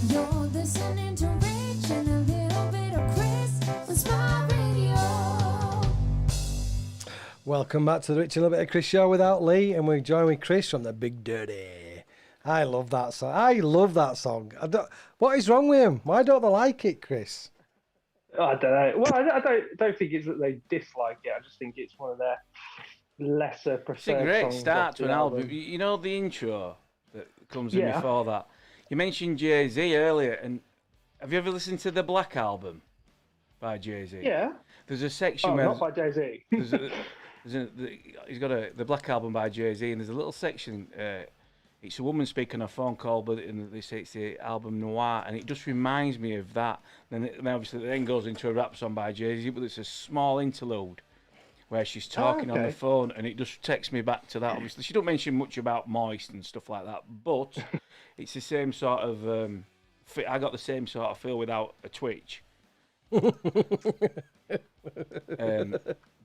You're listening to Rich and a little bit of Chris on Smart Radio. Welcome back to the Rich and a Little Bit of Chris show without Lee, and we're joined with Chris from the Big Dirty. I love that song. I love that song. What is wrong with him? Why don't they like it, Chris? I don't know. Well, I don't think it's that they dislike it. I just think it's one of their lesser preferred It's a great songs start off to the an album. You know the intro that comes in Yeah. before that? You mentioned Jay-Z earlier, and have you ever listened to the Black Album by Jay-Z? Yeah. There's a section Oh, where not by Jay-Z. he's got the Black Album by Jay-Z, and there's a little section. It's a woman speaking on a phone call, but they say it's the album Noir, and it just reminds me of that. Then obviously it then goes into a rap song by Jay-Z, but it's a small interlude where she's talking on the phone, and it just takes me back to that. Obviously, she don't mention much about Moist and stuff like that, but it's the same sort of. I got the same sort of feel without a twitch.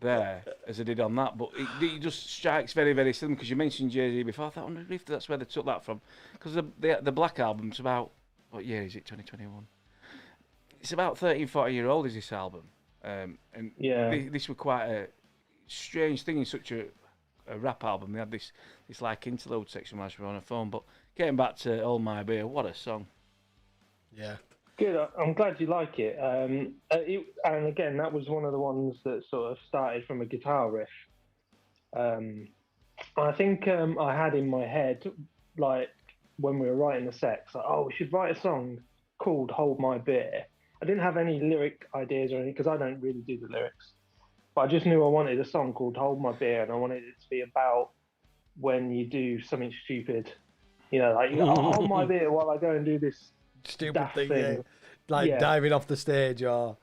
There as I did on that, but it just strikes very, very similar because you mentioned Jay-Z before. I thought, I wonder if that's where they took that from, because the Black Album's about, what year is it? 2021. It's about 13, 40-year-old is this album, and this was quite a strange thing in such a rap album. They had this like interlude section while we were on a phone. But getting back to Hold My Beer, what a song! Yeah. Good. I'm glad you like it. And again, that was one of the ones that sort of started from a guitar riff. I think I had in my head, like when we were writing the sets, like, oh, we should write a song called "Hold My Beer." I didn't have any lyric ideas or anything because I don't really do the lyrics. But I just knew I wanted a song called "Hold My Beer," and I wanted it to be about when you do something stupid, like oh, hold my beer while I go and do this Stupid thing, thing. yeah. Like diving off the stage or...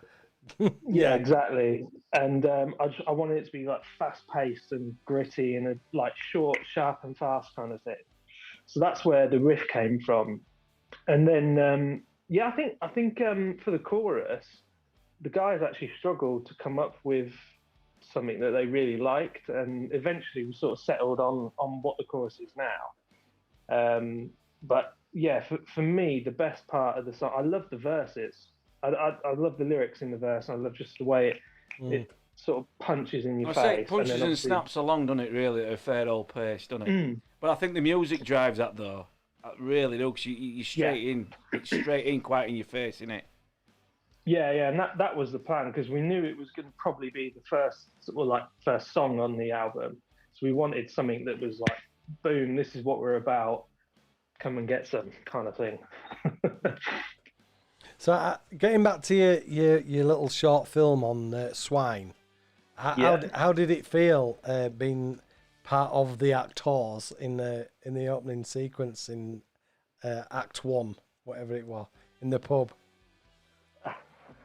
Yeah, exactly. And I wanted it to be like fast-paced and gritty and like short, sharp and fast kind of thing. So that's where the riff came from. And then, I think for the chorus, the guys actually struggled to come up with something that they really liked, and eventually we sort of settled on what the chorus is now. But yeah, for me, the best part of the song, I love the verses. I love the lyrics in the verse. I love just the way it sort of punches in your face. It punches and snaps along, doesn't it, really, at a fair old pace, doesn't it? But I think the music drives that, though. It really does, 'cause you're straight in. It's straight in, quite in your face, isn't it? Yeah, and that was the plan, because we knew it was going to probably be the first song on the album. So we wanted something that was like, boom, this is what we're about. Come and get some kind of thing. So getting back to your little short film on swine, how did it feel being part of the actors in the opening sequence in Act 1, whatever it was, in the pub?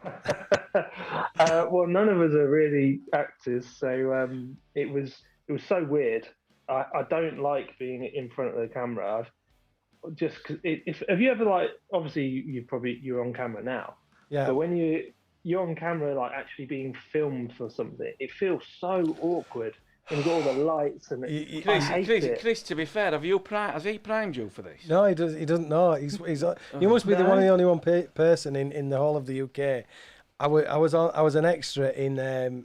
Well, none of us are really actors, so it was so weird. I don't like being in front of the camera. Just cause have you ever obviously you're on camera now, but when you're on camera actually being filmed for something, it feels so awkward. And you've got all the lights and Chris, to be fair, has he primed you for this? No, he doesn't know. He's you must be the only one person in the whole of the UK. I was an extra in a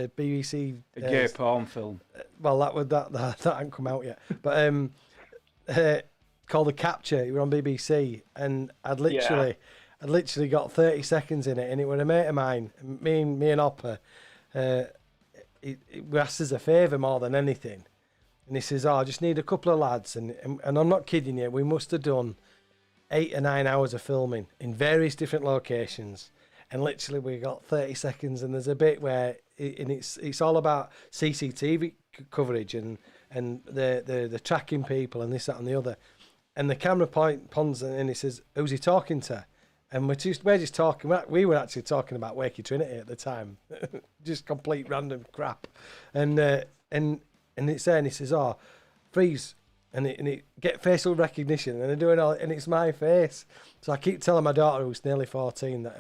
BBC gay porn film. Well, that hadn't come out yet, but called The Capture. It was on BBC, and I'd literally got 30 seconds in it, and it was a mate of mine, me and Hopper. It asked us a favour more than anything, and he says, I just need a couple of lads, and I'm not kidding you, we must have done 8 or 9 hours of filming in various different locations, and literally we got 30 seconds, and there's a bit where it's all about CCTV coverage and the tracking people and this, that and the other, and the camera ponds, and he says, who's he talking to? And we're just talking. We were actually talking about Wakey Trinity at the time, just complete random crap. And it's there, and he says, freeze, and it get facial recognition, and they're doing all, and it's my face. So I keep telling my daughter, who's nearly 14, that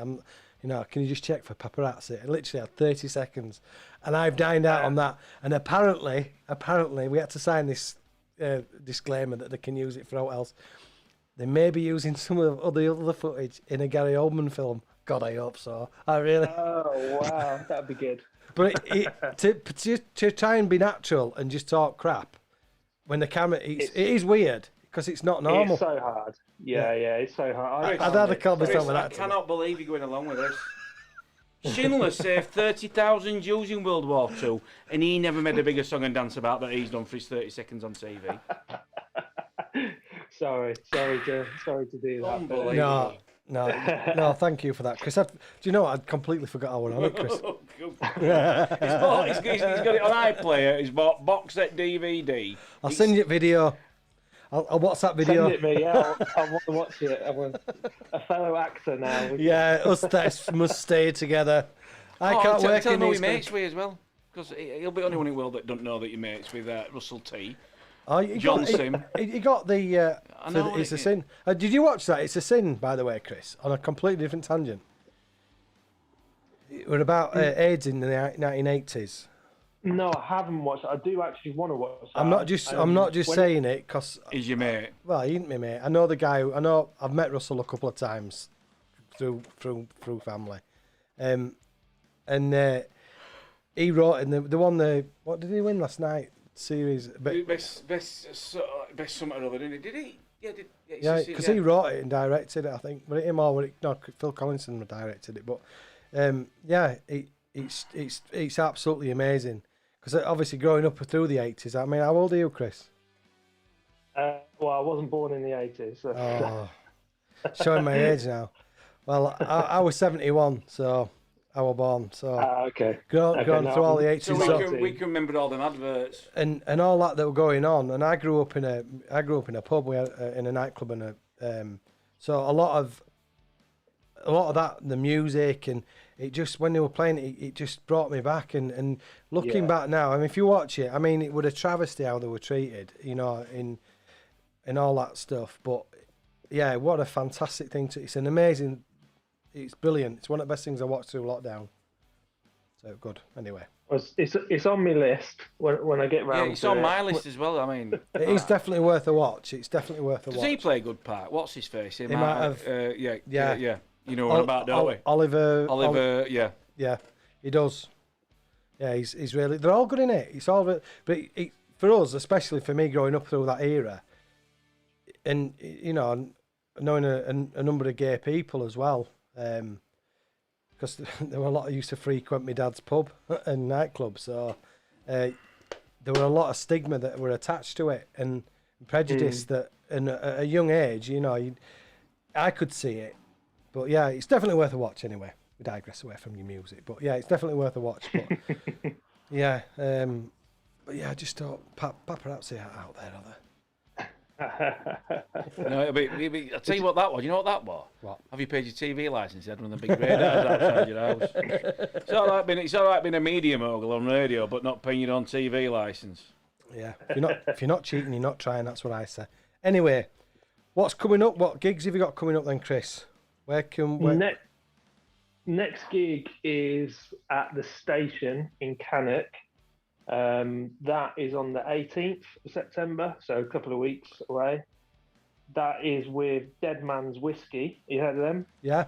can you just check for paparazzi? I literally had 30 seconds, and I've dined out on that. And apparently we had to sign this disclaimer that they can use it for what else. they may be using some of the other footage in a Gary Oldman film. God, I hope so. I really. Oh wow, that'd be good. But to try and be natural and just talk crap when the camera, it is weird because it's not normal. It's so hard. Yeah, it's so hard. I'd rather call myself an I actor. cannot believe you're going along with this. Schindler saved 30,000 Jews in World War II, and he never made a bigger song and dance about that he's done for his 30 seconds on TV. Sorry to do that. Unbelievable. No, thank you for that, Chris. Do you know what? I'd completely forgot I was on it, Chris. He's got it on iPlayer. He's bought box set DVD. I'll send you a video. I'll WhatsApp video. Send it me, yeah. I want to watch it. I'm a fellow actor now. Yeah, us that must stay together. I can't work tell in him who these he mates with as well, because he'll be the only one in the world that don't know that you're mates with Russell T. John Sim. He got the. I know It's a Sin. Did you watch that? It's a Sin, by the way, Chris. On a completely different tangent. We're about AIDS in the 1980s. No, I haven't watched it. I do actually want to watch it. I'm not just saying it because. He's your mate. Well, he ain't me, mate. I know the guy. I've met Russell a couple of times through family, and he wrote in the one what did he win last night? Series Best something or other, didn't he? Did he? Yeah, because he wrote it and directed it, I think. But him or Phil Collinson directed it. But it's absolutely amazing. Because obviously growing up through the 80s, I mean, how old are you, Chris? Well, I wasn't born in the 80s. So. Oh, showing my age now. Well, I was 71, so I was born. So okay. Grown through all the 80s. So we can remember all them adverts and all that were going on. And I grew up in a pub. We had in a nightclub and so a lot of that, the music and it just when they were playing it just brought me back. And looking back now, I mean, if you watch it, I mean, it would a travesty how they were treated, you know, in all that stuff. But yeah, what a fantastic thing it's an amazing. It's brilliant. It's one of the best things I watched through lockdown. So good. Anyway, it's on my list when I get round. Yeah, it's on my list as well. I mean, it is definitely worth a watch. It's definitely worth a watch. Does he play a good part? What's his face? He might have. Yeah. You know what about, don't we? Oliver. Yeah. Yeah, he does. Yeah, he's really. They're all good in it. It's all. But for us, especially for me, growing up through that era, and you know, knowing a number of gay people as well. Because there were a lot of used to frequent my dad's pub and nightclub, so there were a lot of stigma that were attached to it and prejudice that, at a young age, you know, I could see it. But yeah, it's definitely worth a watch. Anyway, we digress away from your music, but yeah, it's definitely worth a watch. But yeah, I just thought paparazzi out there, are there? No, I'll tell you what that was. You know what that was? What? Have you paid your TV licence? You had one of the big radars outside your house. It's all right being a media mogul on radio, but not paying your own TV licence. Yeah, if you're not cheating, you're not trying. That's what I say. Anyway, what's coming up? What gigs have you got coming up then, Chris? Next gig is at the station in Cannock. That is on the 18th of September, so a couple of weeks away. That is with Dead Man's Whiskey. You heard of them? Yeah.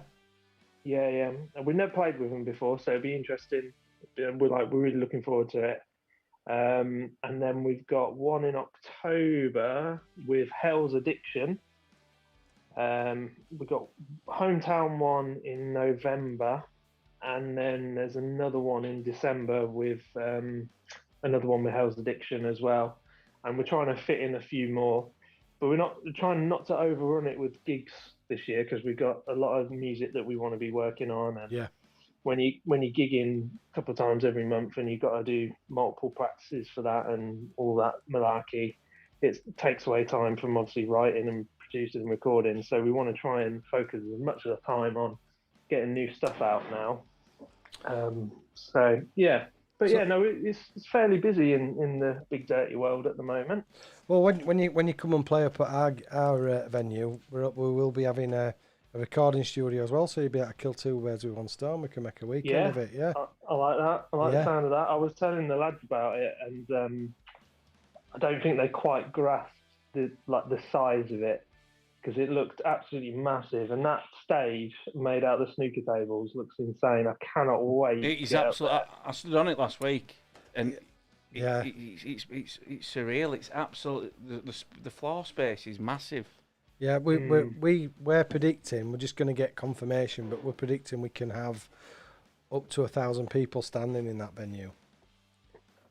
Yeah. And we've never played with them before, so it'll be interesting. We're really looking forward to it. And then we've got one in October with Hell's Addiction. We've got Hometown one in November, and then there's another one in December with another one with Hell's Addiction as well. And we're trying to fit in a few more, but we're trying not to overrun it with gigs this year because we've got a lot of music that we want to be working on. And yeah, when you gig in a couple of times every month and you've got to do multiple practices for that and all that malarkey, it takes away time from obviously writing and producing and recording. So we want to try and focus as much of the time on getting new stuff out now. It's fairly busy in the big dirty world at the moment. Well, when you come and play up at our venue, we will be having a recording studio as well, so you'll be able to kill two birds with one stone. We can make a weekend of it. Yeah, I like that. I like the sound of that. I was telling the lads about it, and I don't think they quite grasped the size of it. because it looked absolutely massive, and that stage made out of the snooker tables looks insane. I cannot wait. It is to get up absolutely. there. I stood on it last week, and Yeah. it's surreal. It's absolutely the floor space is massive. Yeah, we're predicting. We're just going to get confirmation, but we're predicting we can have up to 1,000 people standing in that venue.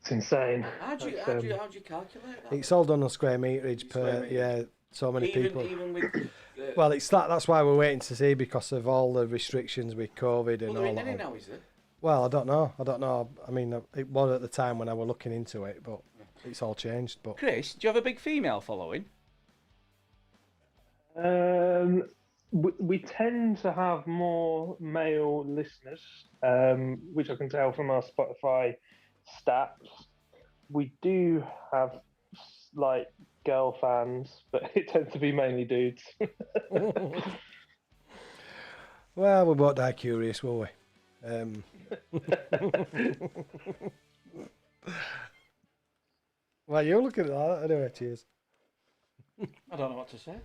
It's insane. How do you calculate that? It's all done on square meterage Square per so many people. Even with Well, it's that's why we're waiting to see because of all the restrictions with COVID and they're all in that. it now, is it? Well, I don't know. I mean, it was at the time when I was looking into it, but it's all changed. But Chris, do you have a big female following? We tend to have more male listeners, which I can tell from our Spotify stats. We do have like girl fans, but it tends to be mainly dudes. well, we won't die curious, will we? Well, you're looking at that anyway. Cheers. I don't know what to say.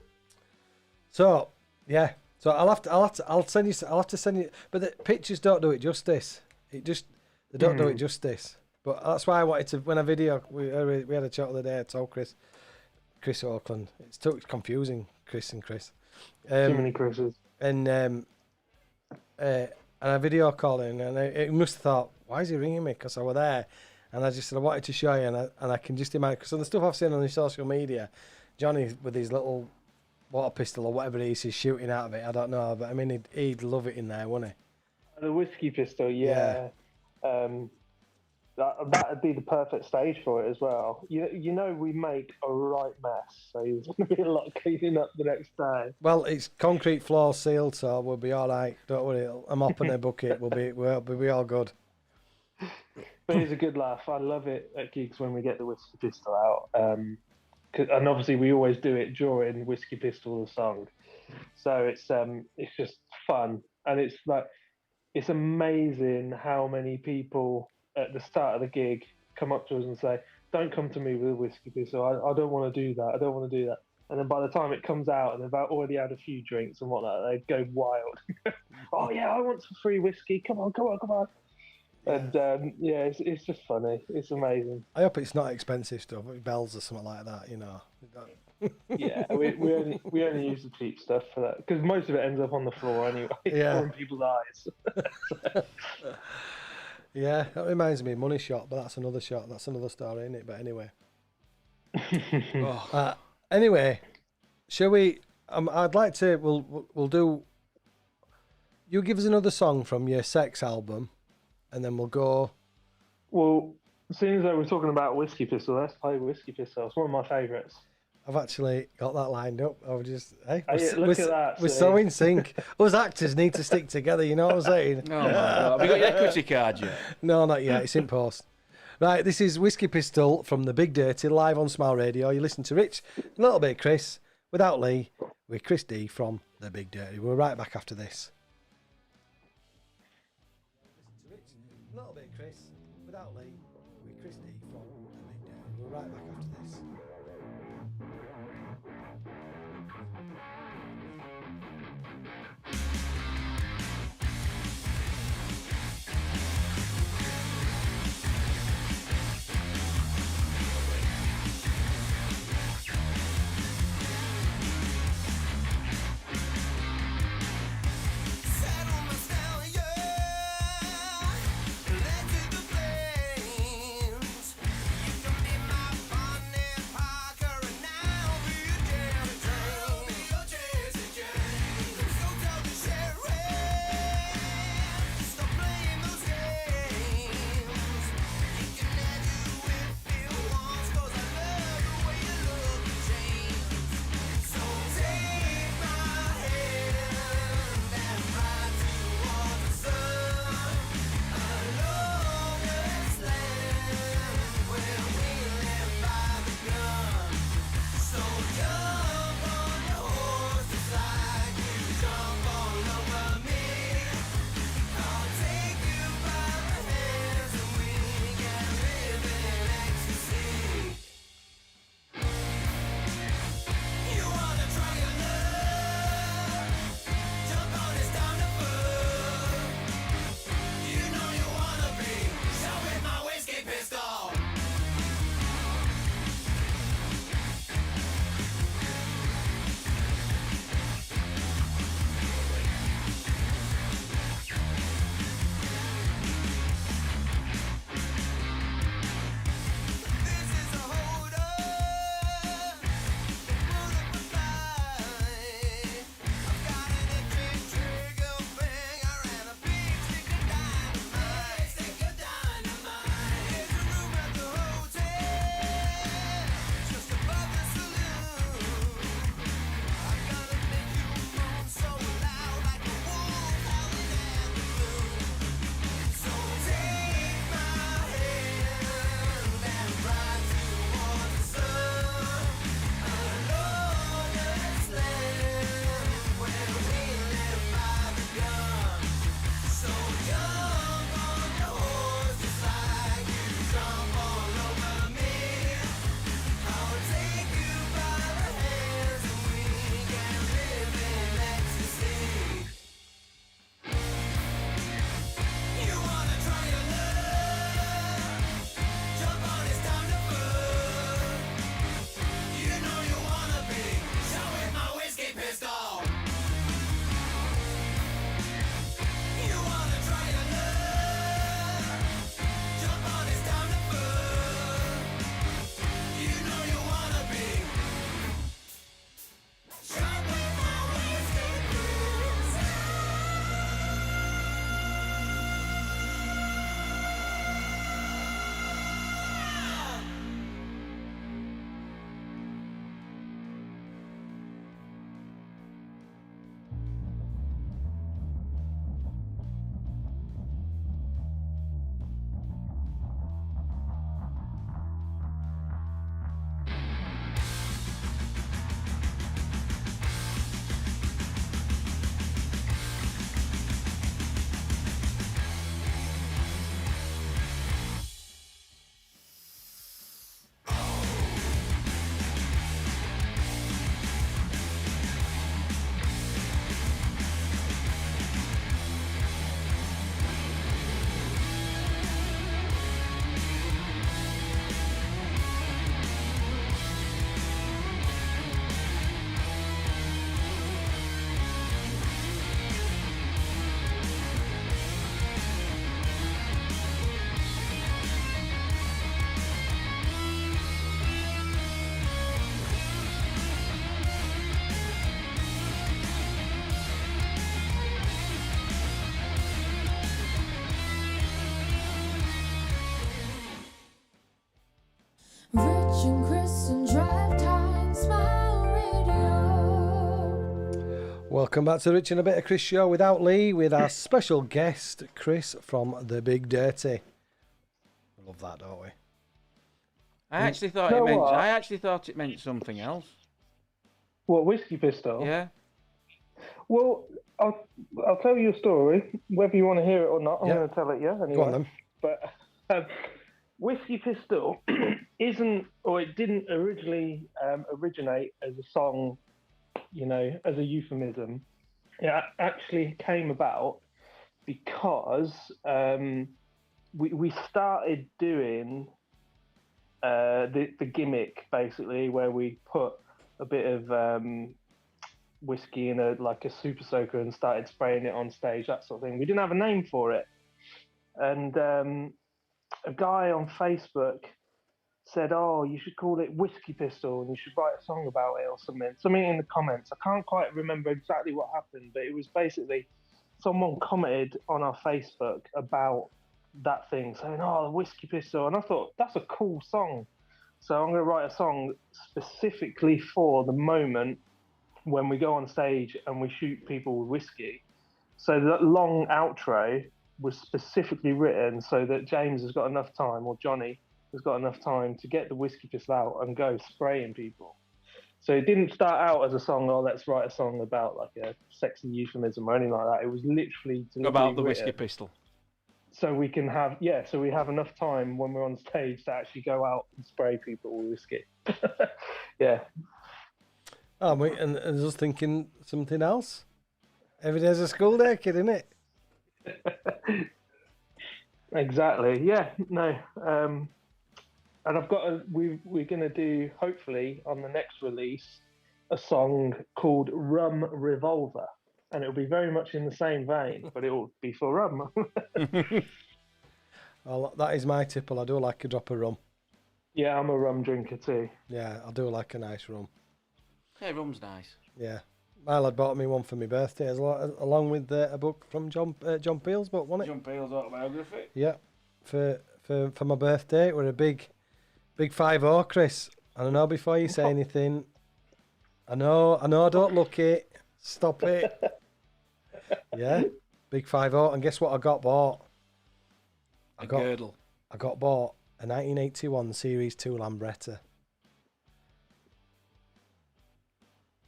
So yeah, so I'll send you. But the pictures don't do it justice. They don't do it justice. But that's why I wanted to. When I video, we had a chat the other day. I told Chris Auckland. It's confusing, Chris and Chris. Too many Chris's. And I video called him, and he must have thought, why is he ringing me? Because I was there, and I just said I wanted to show you, and I can just imagine because of the stuff I've seen on his social media, Johnny with his little water pistol or whatever it is he's shooting out of it. I don't know, but I mean he'd love it in there, wouldn't he? The whiskey pistol, yeah. That'd be the perfect stage for it as well. You know we make a right mess, so there's going to be a lot of cleaning up the next day. Well, it's concrete floor sealed, so we'll be all right. Don't worry, a mop and a bucket. We'll be all good. But it's a good laugh. I love it at gigs when we get the whiskey pistol out. And obviously we always do it during Whiskey Pistol the song, so it's just fun, and it's amazing how many people at the start of the gig come up to us and say, "Don't come to me with a whiskey pistol. I don't want to do that. I don't want to do that." And then by the time it comes out and they've already had a few drinks and whatnot, they go wild. Oh yeah, I want some free whiskey. Come on. And it's just funny. It's amazing. I hope it's not expensive stuff, like bells or something like that. You know. Yeah, we only use the cheap stuff for that because most of it ends up on the floor anyway, Yeah. or in people's eyes. Yeah, that reminds me of Money Shot, but that's another shot. That's another story, isn't it? But anyway. Anyway, shall we? I'd like to. We'll do. You give us another song from your Sex album, and then we'll go. Well, seeing as though we're talking about Whiskey Pistol, let's play Whiskey Pistol. It's one of my favourites. I've actually got that lined up. I was just, hey, Look at that. We're see? so in sync. Us actors need to stick together. You know what I'm saying? Oh my God. Have you got your equity card yet? No, not yet. It's in post. Right, this is Whiskey Pistol from the Big Dirty live on Smile Radio. You listen to Rich, a little bit of Chris, without Lee, with Chris D from the Big Dirty. We're right back after this. Listen to Rich, a little bit of Chris, without Lee, with Chris D from the Big Dirty. We're right back after this. Welcome back to the Rich and a Bit of Chris show without Lee, with our special guest, Chris from The Big Dirty. We love that, don't we? I actually thought You know it meant. what? I actually thought it meant something else. What, Whiskey Pistol? Yeah. Well, I'll tell you a story, whether you want to hear it or not. I'm Yeah. going to tell it you anyway. Go on then. But Whiskey Pistol isn't, or it didn't originally originate as a song, you know, as a euphemism. It actually came about because we started doing the gimmick, basically, where we put a bit of whiskey in a super soaker and started spraying it on stage, that sort of thing. We didn't have a name for it, and a guy on Facebook said, "Oh, you should call it Whiskey Pistol, and you should write a song about it or something in the comments." I can't quite remember exactly what happened, but it was basically someone commented on our Facebook about that thing, saying, "Oh, the Whiskey Pistol," and I thought, that's a cool song. So I'm going to write a song specifically for the moment when we go on stage and we shoot people with whiskey. So that long outro was specifically written so that James has got enough time, or Johnny has got enough time, to get the Whiskey Pistol out and go spraying people. So it didn't start out as a song, "Oh, let's write a song about like a sexy euphemism" or anything like that. It was literally About the written Whiskey Pistol. so we can have, so we have enough time when we're on stage to actually go out and spray people with whiskey. Yeah. Oh, and I was thinking something else. Every day's a school day, kid, isn't it? Exactly. Yeah. No. And I've got we're gonna do, hopefully on the next release, a song called Rum Revolver, and it'll be very much in the same vein, but it will be for rum. Well, that is my tipple. I do like a drop of rum. Yeah, I'm a rum drinker too. Yeah, I do like a nice rum. Yeah, rum's nice. Yeah. My lad bought me one for my birthday, along with a book from John Peel's book, wasn't it? John Peel's autobiography. Yeah, for my birthday. We're a big 5-0, Chris. And I know before you say anything, I know, don't look it. Stop it. Yeah, big 5-0. And guess what I got bought? A girdle. I got bought a 1981 Series 2 Lambretta.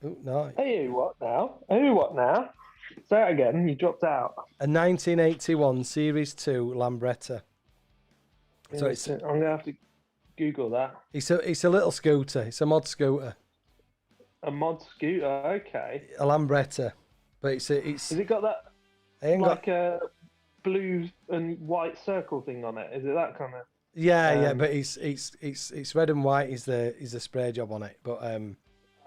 Oh, no. Hey, what now? Say that again. You dropped out. A 1981 Series 2 Lambretta. So I'm gonna have to Google that. It's a little scooter. It's a mod scooter. A mod scooter. Okay. A Lambretta. But it's Has it got that I ain't got, a blue and white circle thing on it? Is it that kind of? yeah, but it's red and white is the spray job on it. But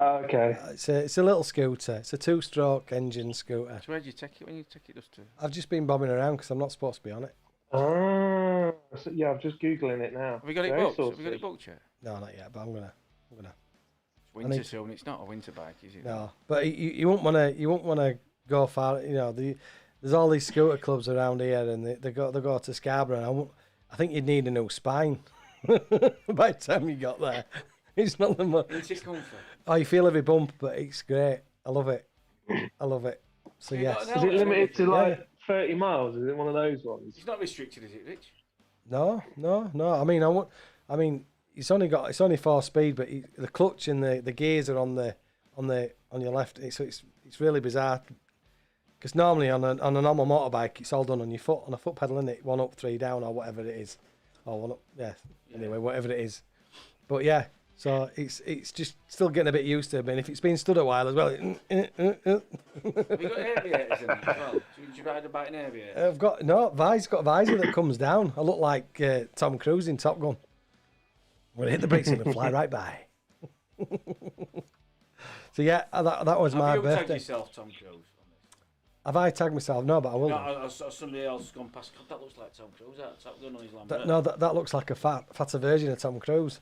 Okay. it's a little scooter. It's a 2-stroke engine scooter. So where'd you take it when you took it just to? I've just been bobbing around because I'm not supposed to be on it. Ah, so, yeah, I'm just googling it now. Have we got it Very booked? Have we saucy. got it booked yet? No, not yet. But I'm gonna. It's winter soon. It's not a winter bike, is it? No, but you won't wanna go far. You know, there's all these scooter clubs around here, and they go to Scarborough. And I think you'd need a new spine by the time you got there. It's not the much. It's just comfort. Oh, you feel every bump, but it's great. I love it. So You got yes. an Is it limited to Yeah. like 30 miles? Is it one of those ones? It's not restricted, is it, Rich? No. I mean, it's only 4-speed, but the clutch and the gears are on your left. It's really bizarre. Because normally on a normal motorbike, it's all done on your foot, on a foot pedal, isn't it? 1 up, 3 down, or whatever it is, or 1 up. Yeah. Anyway, whatever it is. But yeah, so it's just still getting a bit used to it. And if it's been stood a while as well, Have you got aviators in it as well? Did you ride a bike in aviators? I've got got a visor that comes down. I look like Tom Cruise in Top Gun. I'm gonna hit the brakes and it'll fly right by. So yeah, that was my Have you tagged birthday. yourself, Tom Cruise, on this? Have I tagged myself? No, but I will. No, somebody else has gone past. God, that looks like Tom Cruise. That Top Gun on his Lamborghini. No, that looks like a fatter version of Tom Cruise.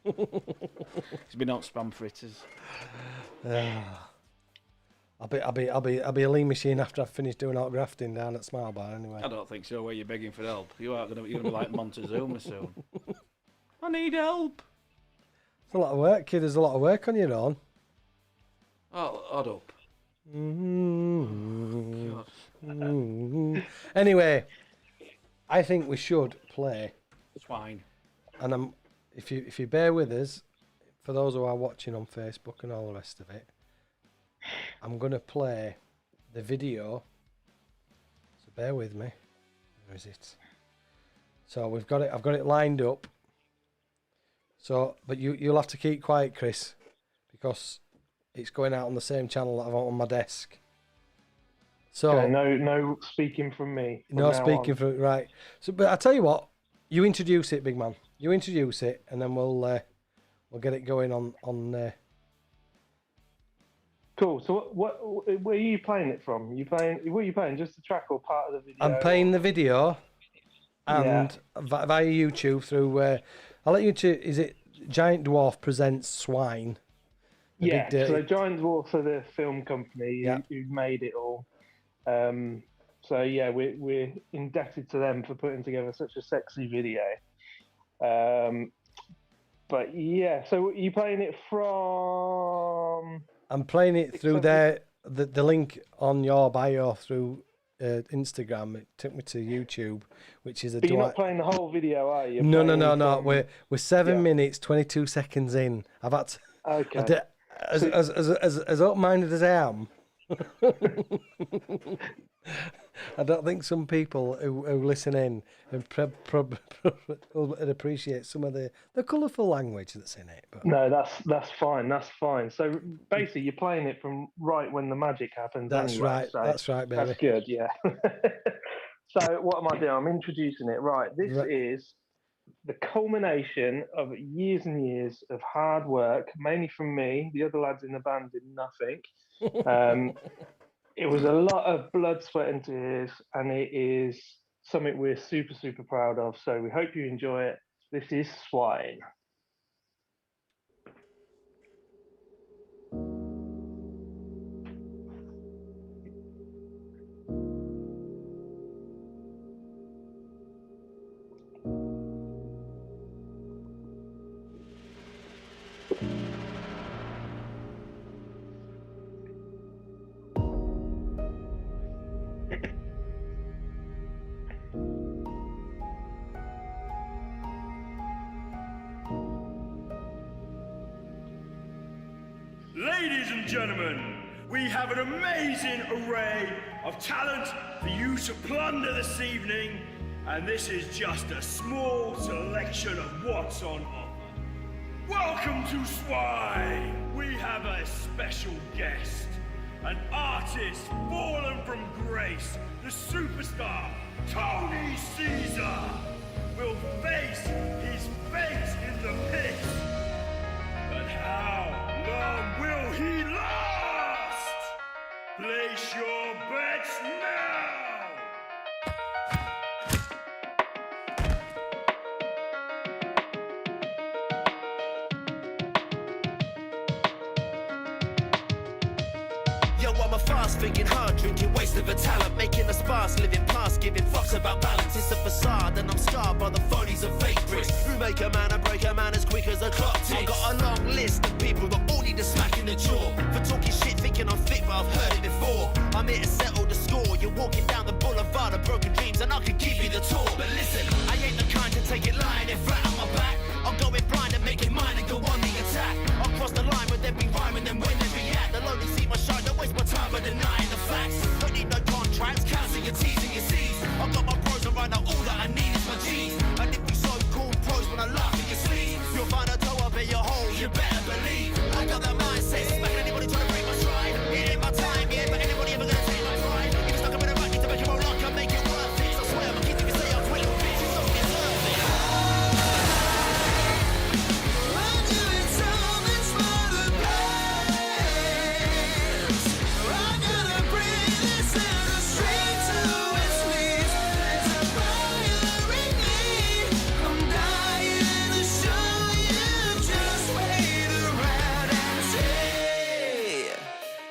He's been out spam fritters. I'll be a lean machine after I've finished doing out grafting down at Smile Bar anyway. I don't think so. Where you're begging for help, you're gonna be like Montezuma soon. I need help. It's a lot of work, kid. There's a lot of work on your own. Oh, odd up. Anyway, I think we should play, Swine. and if you bear with us, for those who are watching on Facebook and all the rest of it, I'm gonna play the video. So bear with me. Where is it? So we've got it. I've got it lined up. So, but you'll have to keep quiet, Chris, because it's going out on the same channel that I've on my desk. So Okay, no speaking from me. from no now speaking on. for right. So, but I tell you what, you introduce it, big man. You introduce it, and then we'll get it going on. Cool. So where are you playing it from? What are you playing? Just the track or part of the video? I'm playing the video, and via YouTube through. I'll let you to. Is it Giant Dwarf Presents Swine? The Yeah. Big Dirty- So Giant Dwarf are the film company Yeah. who made it all. So yeah, we're indebted to them for putting together such a sexy video. But yeah, so you playing it from? I'm playing it through 600. the link on your bio through Instagram. It took me to YouTube, which is a. But you're Dwight- not playing the whole video, are you? No. Playing from- We're 7 Yeah. minutes 22 seconds in. I've had to, Okay. as open-minded as I am. I don't think some people who listen in and would appreciate some of the colourful language that's in it. But No, that's fine. That's fine. So basically, you're playing it from right when the magic happens. that's anyway, right. so That's right, baby. That's good. Yeah. So what am I doing? I'm introducing it. Right. This Right. is the culmination of years and years of hard work, mainly from me. The other lads in the band did nothing. It was a lot of blood, sweat, and tears, and it is something we're super, super proud of. So we hope you enjoy it. This is Swine. Ladies and gentlemen, we have an amazing array of talent for you to plunder this evening, and this is just a small selection of what's on offer. Welcome to Swine! We have a special guest, an artist fallen from grace, the superstar, Tony Caesar, will face his fate in the pit. But how long will he last? Place your bets now! Yo, I'm a fast thinking, hard drinking, waste of a talent, making a sparse, living past, giving fucks about balance. It's a facade, and I'm scarred by the phonies of fake bricks. Who make a man and break a man as quick as a clock ticks. I've got a long list of people that all need a smack in the jaw for talking shit, thinking I'm fit, but I've heard it before. I'm here to settle the score. You're walking down the boulevard of broken dreams, and I could give you the tour. But listen, I ain't the kind to take it lying and flat on my back. I'm going blind and making mine and go on the attack. I'll cross the line, but then be rhyming and when they react, they'll only see my shine. Don't waste my time by denying the facts. Don't need no contracts, cancel your T's and your C's. I've got my pros and right now all that I need is my G's. And if you so-called pros when I laugh in your sleeves, you'll find a toe up in your hole, you better believe. I got that mindset, smacking anybody trying to break my stride. It ain't my time yet, but anybody ever gonna take my pride? If you're stuck up in a rut, need to make your own luck and make it worth it. So I swear, I'm a kid, you can say I'm quick, bitch, you don't deserve it.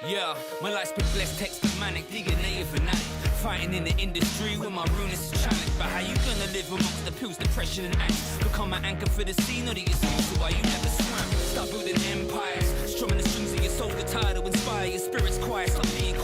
Yeah, my life's been blessed, texted manic, digging native fanatic. Fighting in the industry when my rudeness is challenged. But how you gonna live amongst the pills, depression and angst? Become an anchor for the scene or the excuse to why you never swam? Start building empires, strumming the strings of your soul guitar to inspire your spirits quiet. Stop being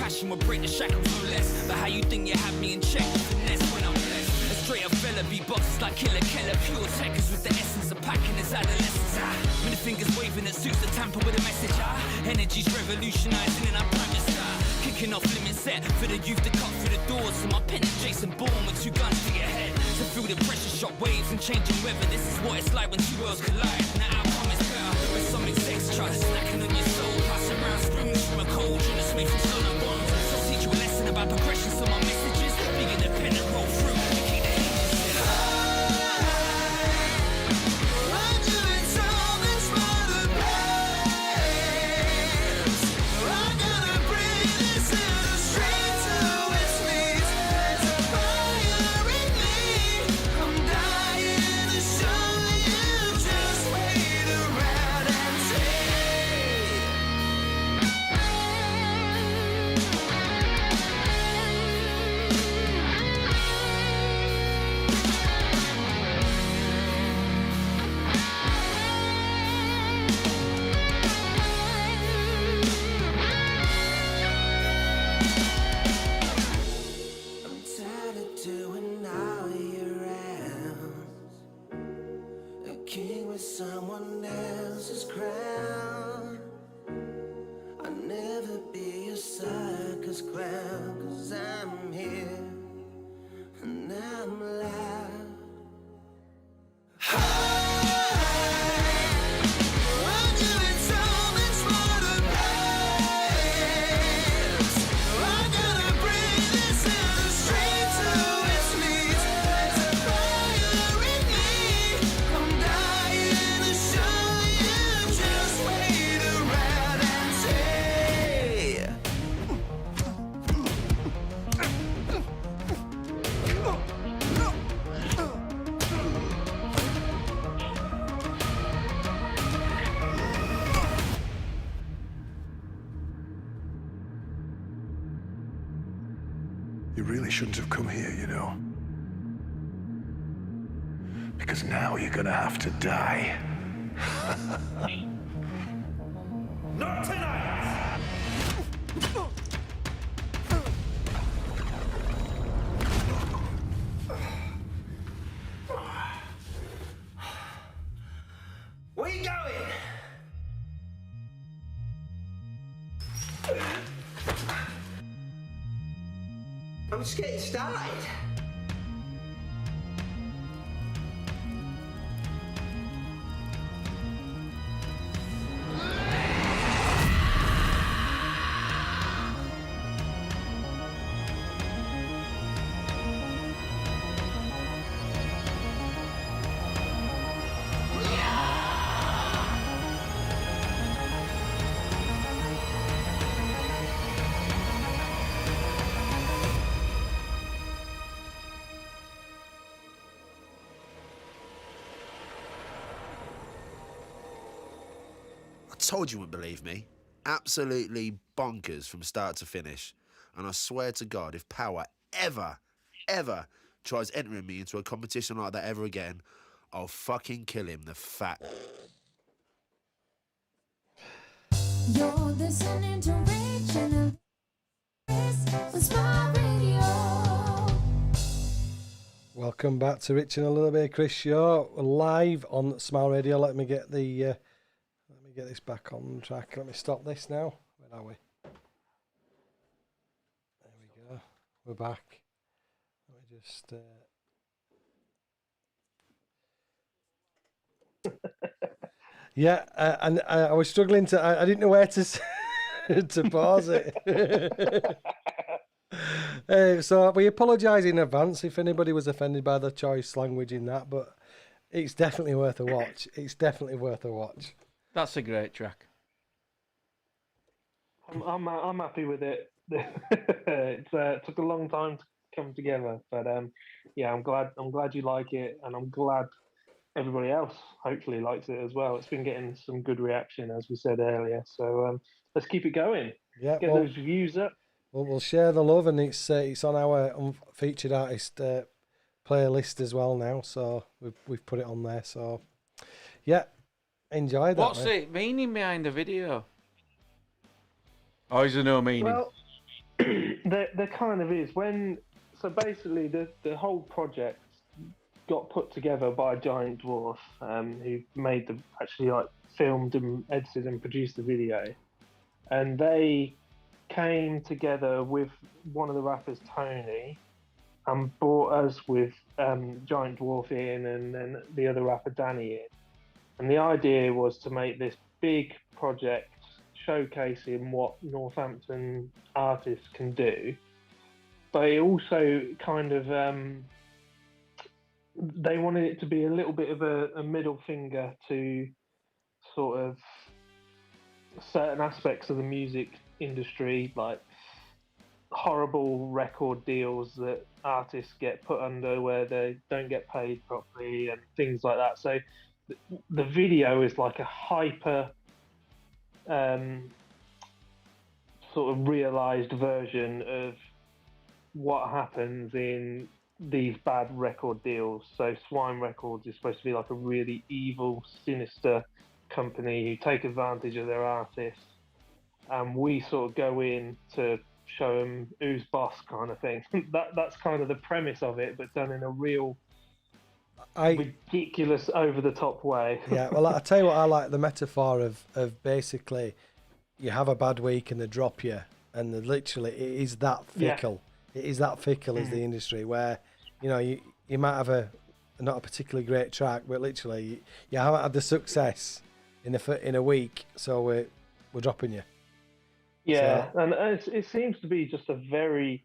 passion will break the shackles no less. But how you think you have me in check with finesse when I'm blessed? A straight up fella, beatboxers like Killer Keller, pure techers with the essence of packing his adolescence. Many fingers waving that suits the tamper with a message. Energy's revolutionizing and I'm prime to start. Kicking off limit set for the youth to cut through the doors. So my pen is Jason Bourne with 2 guns to your head. To feel the pressure shock waves and changing weather. This is what it's like when 2 worlds collide. And the outcome is better. With some sex trust snacking on your soul. Passing around spoons from a cold. Trying to smith from stolen bones. So teach you a lesson about progression. So my messages be independent, roll through. And keep the hinges set up. I'm tired of doing all your rounds. A king with someone else's crown. I'll never be a circus clown, 'cause I'm here and I'm loud. You really shouldn't have come here, you know. Because now you're gonna have to die. Not tonight! Where you going? I'm just getting started. I told you wouldn't believe me. Absolutely bonkers from start to finish. And I swear to God, if Power ever tries entering me into a competition like that ever again, I'll fucking kill him, the fat. You're listening to Regional on Smart Radio. Welcome back to Rich and a Little Bit of Chris show. We're live on Smile Radio. Let me get this back on track. Let me stop this now. Where are we? There we go. We're back. Let me just. Yeah, and I was struggling to. I didn't know where to to pause it. So we apologise in advance if anybody was offended by the choice language in that, but it's definitely worth a watch. It's definitely worth a watch. That's a great track. I'm happy with it. It took a long time to come together, but yeah, I'm glad you like it, and I'm glad everybody else hopefully likes it as well. It's been getting some good reaction, as we said earlier. So let's keep it going. Yeah, Get those views up. We'll share the love, and it's on our featured artist playlist as well now. So we've put it on there. So yeah, enjoy that. What's the meaning behind the video? Oh, is there no meaning? Well, there kind of is. So basically, the whole project got put together by Giant Dwarf, who made actually like filmed and edited and produced the video, and they came together with one of the rappers, Tony, and brought us with Giant Dwarf in, and then the other rapper, Danny, in. And the idea was to make this big project showcasing what Northampton artists can do, but it also kind of they wanted it to be a little bit of a middle finger to sort of certain aspects of the music industry, like horrible record deals that artists get put under where they don't get paid properly and things like that. So the video is like a hyper sort of realized version of what happens in these bad record deals. So Swine Records is supposed to be like a really evil, sinister company who take advantage of their artists, and we sort of go in to show them who's boss, kind of thing. That's kind of the premise of it, but done in a real ridiculous, over the top way. Yeah, well, I tell you what, I like the metaphor of basically you have a bad week and they drop you, and literally it is that fickle. Yeah. It is that fickle as the industry, where you might have not a particularly great track, but literally you haven't had the success in a week, so we're dropping you. Yeah, so, and it seems to be just a very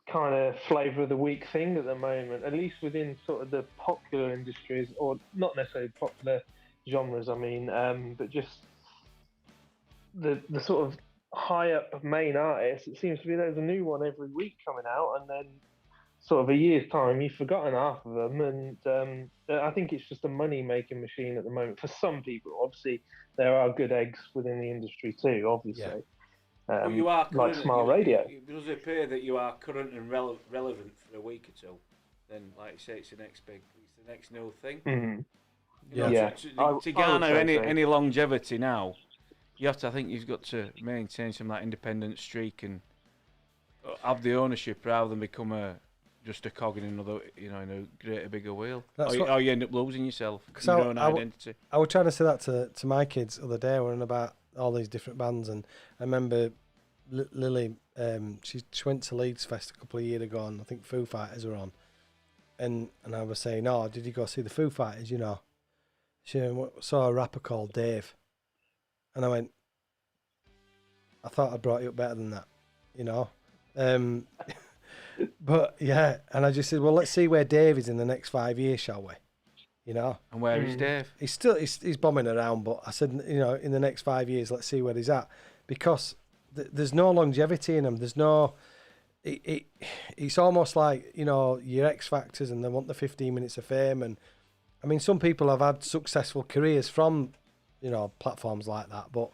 kind of flavour of the week thing at the moment, at least within sort of the popular industries, or not necessarily popular genres, I mean, but just the sort of high up main artists. It seems to be there's a new one every week coming out, and then sort of a year's time you've forgotten half of them, and I think it's just a money making machine at the moment for some people. Obviously there are good eggs within the industry too, obviously. Yeah. Well, you are like Smile Radio. It does appear that you are current and relevant for a week or two. Then, like you say, it's the next new thing. Mm-hmm. To garner any longevity now, I think you've got to maintain some like independent streak and have the ownership rather than become just a cog in another, in a greater, bigger wheel. Or you end up losing yourself, your own identity. I was trying to say that to my kids the other day. We're on about all these different bands, and I remember Lily, she went to Leeds Fest a couple of years ago, and I think Foo Fighters were on, and I was saying, "Oh, did you go see the Foo Fighters?" She saw a rapper called Dave, and I went, "I thought I brought you up better than that," But yeah, and I just said, "Well, let's see where Dave is in the next 5 years, shall we?" And where is Dave? He's still he's bombing around, but I said, in the next 5 years, let's see where he's at, because there's no longevity in him. There's no. It's almost like your X Factors, and they want the 15 minutes of fame, and I mean, some people have had successful careers from platforms like that, but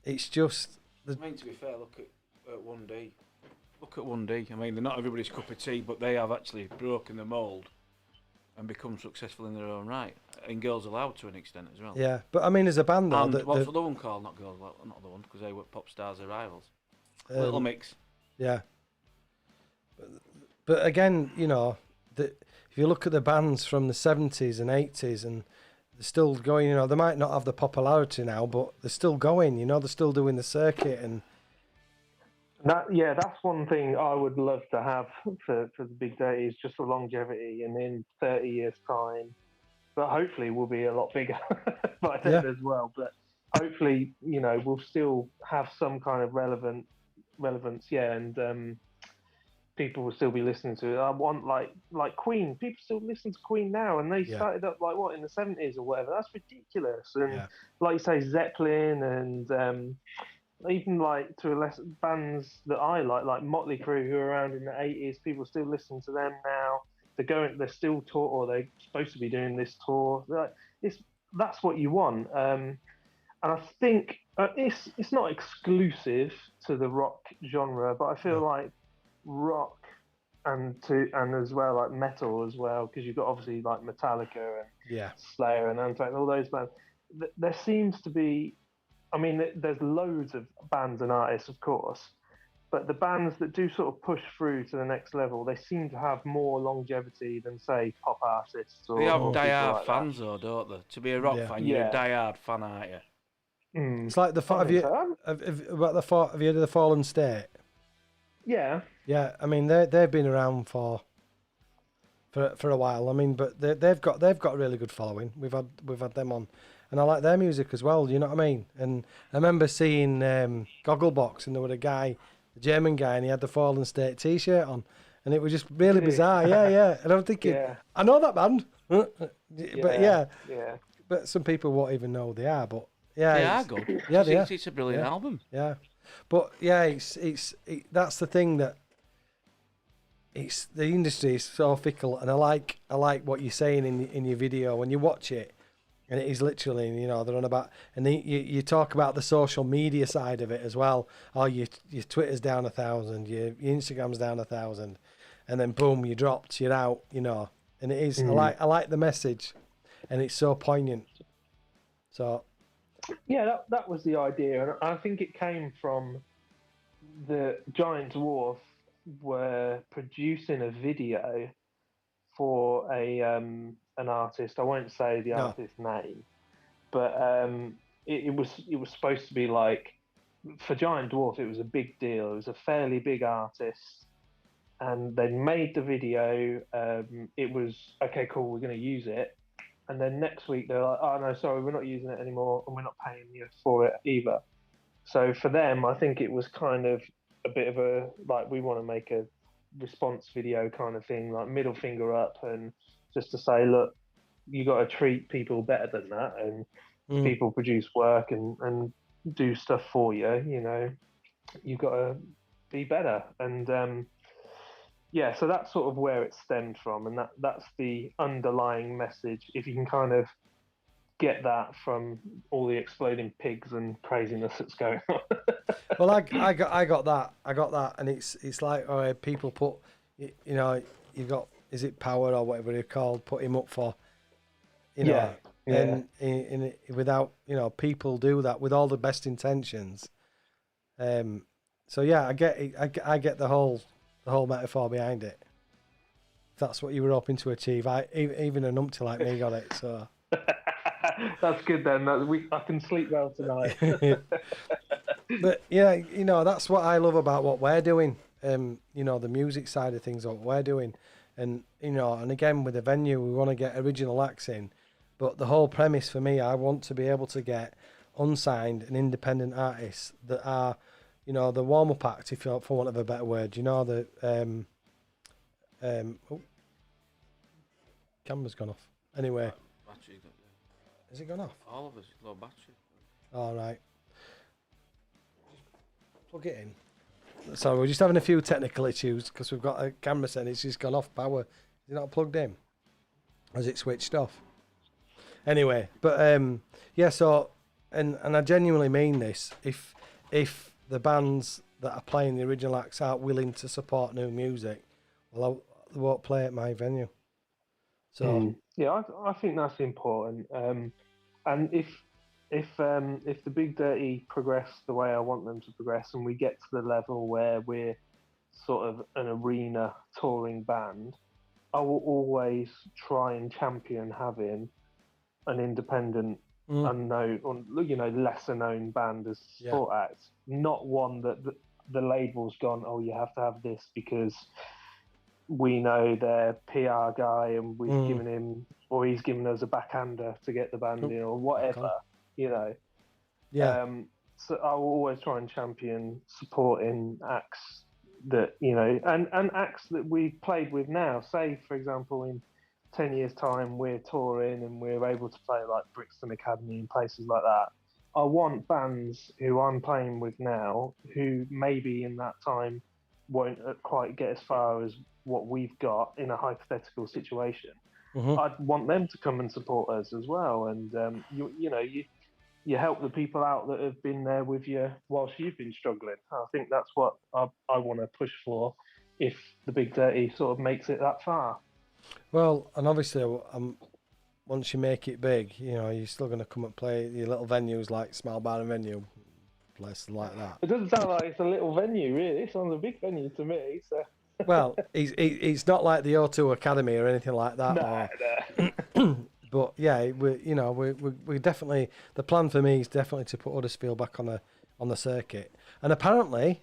it's just. I mean, to be fair, look at 1D. Look at 1D. I mean, they're not everybody's cup of tea, but they have actually broken the mould and become successful in their own right. And Girls Aloud to an extent as well. Yeah, but I mean, as a band, though, and what's the other one called? Not Girls Aloud, not the one, because they were Pop Stars, their rivals. Little Mix. Yeah. But again, if you look at the bands from the 70s and 80s, and they're still going, they might not have the popularity now, but they're still going, they're still doing the circuit. And that's one thing I would love to have for the big day, is just the longevity, and in 30 years' time, but hopefully we'll be a lot bigger by then as well. But hopefully, we'll still have some kind of relevance, and people will still be listening to it. I want like Queen. People still listen to Queen now, and they started up in the 70s or whatever. That's ridiculous. And like you say, Zeppelin, and even to a less bands that I like Motley Crue, who are around in the 80s. People still listen to them now. They're still tour, or they're supposed to be doing this tour. That's what you want. And I think it's not exclusive to the rock genre, but I feel like rock and as well like metal as well, because you've got obviously like Metallica and Slayer and Anthrax, all those bands. There seems to be, I mean, there's loads of bands and artists, of course, But the bands that do sort of push through to the next level, they seem to have more longevity than, say, pop artists. Or, They have or people die-hard like fans, though, don't they? To be a rock Yeah. fan, you're a Yeah. die-hard fan, aren't you? that. Mm. It's like the I have think you so. have you heard of the Fallen State? Yeah. Yeah, I mean they've been around for a while. I mean, but they've got a really good following. We've had them on, and I like their music as well. You know what I mean? And I remember seeing Gogglebox, and there was a guy, a German guy, and he had the Fallen State T-shirt on, and it was just really bizarre. Yeah, yeah. And I'm thinking, Yeah. I know that band, but yeah, Yeah. but some people won't even know who they are. But yeah, They are it's- good. Yeah, they are. It's a brilliant Yeah. album. Yeah, but yeah, that's the thing that the industry is so fickle, and I like what you're saying in your video when you watch it, and it is literally, you know, they're on about, and you talk about the social media side of it as well. Oh, your Twitter's down 1,000, your Instagram's down 1,000, and then boom, you dropped, you're out, you know, and it is. I like the message, and it's so poignant. So. Yeah, that was the idea, and I think it came from the Giant Dwarf were producing a video for an artist. I won't say the artist's name, but it was supposed to be like, for Giant Dwarf, it was a big deal. It was a fairly big artist, and they made the video. It was okay, cool. We're going to use it. And then next week they're like, oh no, sorry, we're not using it anymore, and we're not paying you for it either. So for them, I think it was kind of a bit of a, like, we want to make a response video kind of thing, like middle finger up, and just to say, look, you got to treat people better than that, and people produce work and do stuff for you, you know, you've got to be better. And yeah, so that's sort of where it stemmed from, and that's the underlying message. If you can kind of get that from all the exploding pigs and craziness that's going on. Well, I got that, and it's like people put, you know, you've got, is it Power or whatever they're called, put him up for, you know, and without, you know, people do that with all the best intentions. So yeah, I get it, I get the whole metaphor behind it. If that's what you were hoping to achieve, even a numpty like me got it. So that's good then. I can sleep well tonight. But yeah, you know, that's what I love about what we're doing. You know, the music side of things, what we're doing, and you know, and again with the venue, we want to get original acts in. But the whole premise for me, I want to be able to get unsigned and independent artists that are, you know, the warm-up act, if you, for want of a better word. You know, the oh, camera's gone off. Anyway, Battery, has it gone off? all of us, low battery. All right. Plug it in. So we're just having a few technical issues because we've got a camera saying it's just gone off power. Is it not plugged in? Or is it switched off? Anyway, but yeah. So and I genuinely mean this. If the bands that are playing the original acts aren't willing to support new music, well, they won't play at my venue. So yeah, I think that's important. And if the Big Dirty progress the way I want them to progress, and we get to the level where we're sort of an arena touring band, I will always try and champion having an independent, unknown, or, you know, lesser known band as support act, not one that the label's gone, oh, you have to have this because we know their PR guy and we've given him, or he's given us a backhander to get the band in, or whatever, you know. yeah, So I will always try and champion supporting acts that, you know, and acts that we've played with now. Say, for example, in 10 years' time, we're touring and we're able to play like Brixton Academy and places like that. I want bands who I'm playing with now, who maybe in that time won't quite get as far as what we've got in a hypothetical situation. I'd want them to come and support us as well. And you help the people out that have been there with you whilst you've been struggling. I think that's what I want to push for if the Big Dirty sort of makes it that far. well, and obviously, once you make it big, you know, you're still going to come and play your little venues like Smile Bar and Venue, places like that. It doesn't sound like it's a little venue, really. It sounds a big venue to me. So. Well, it's not like the O2 Academy or anything like that. No. But yeah, we definitely, the plan for me is definitely to put Huddersfield back on the circuit. And apparently,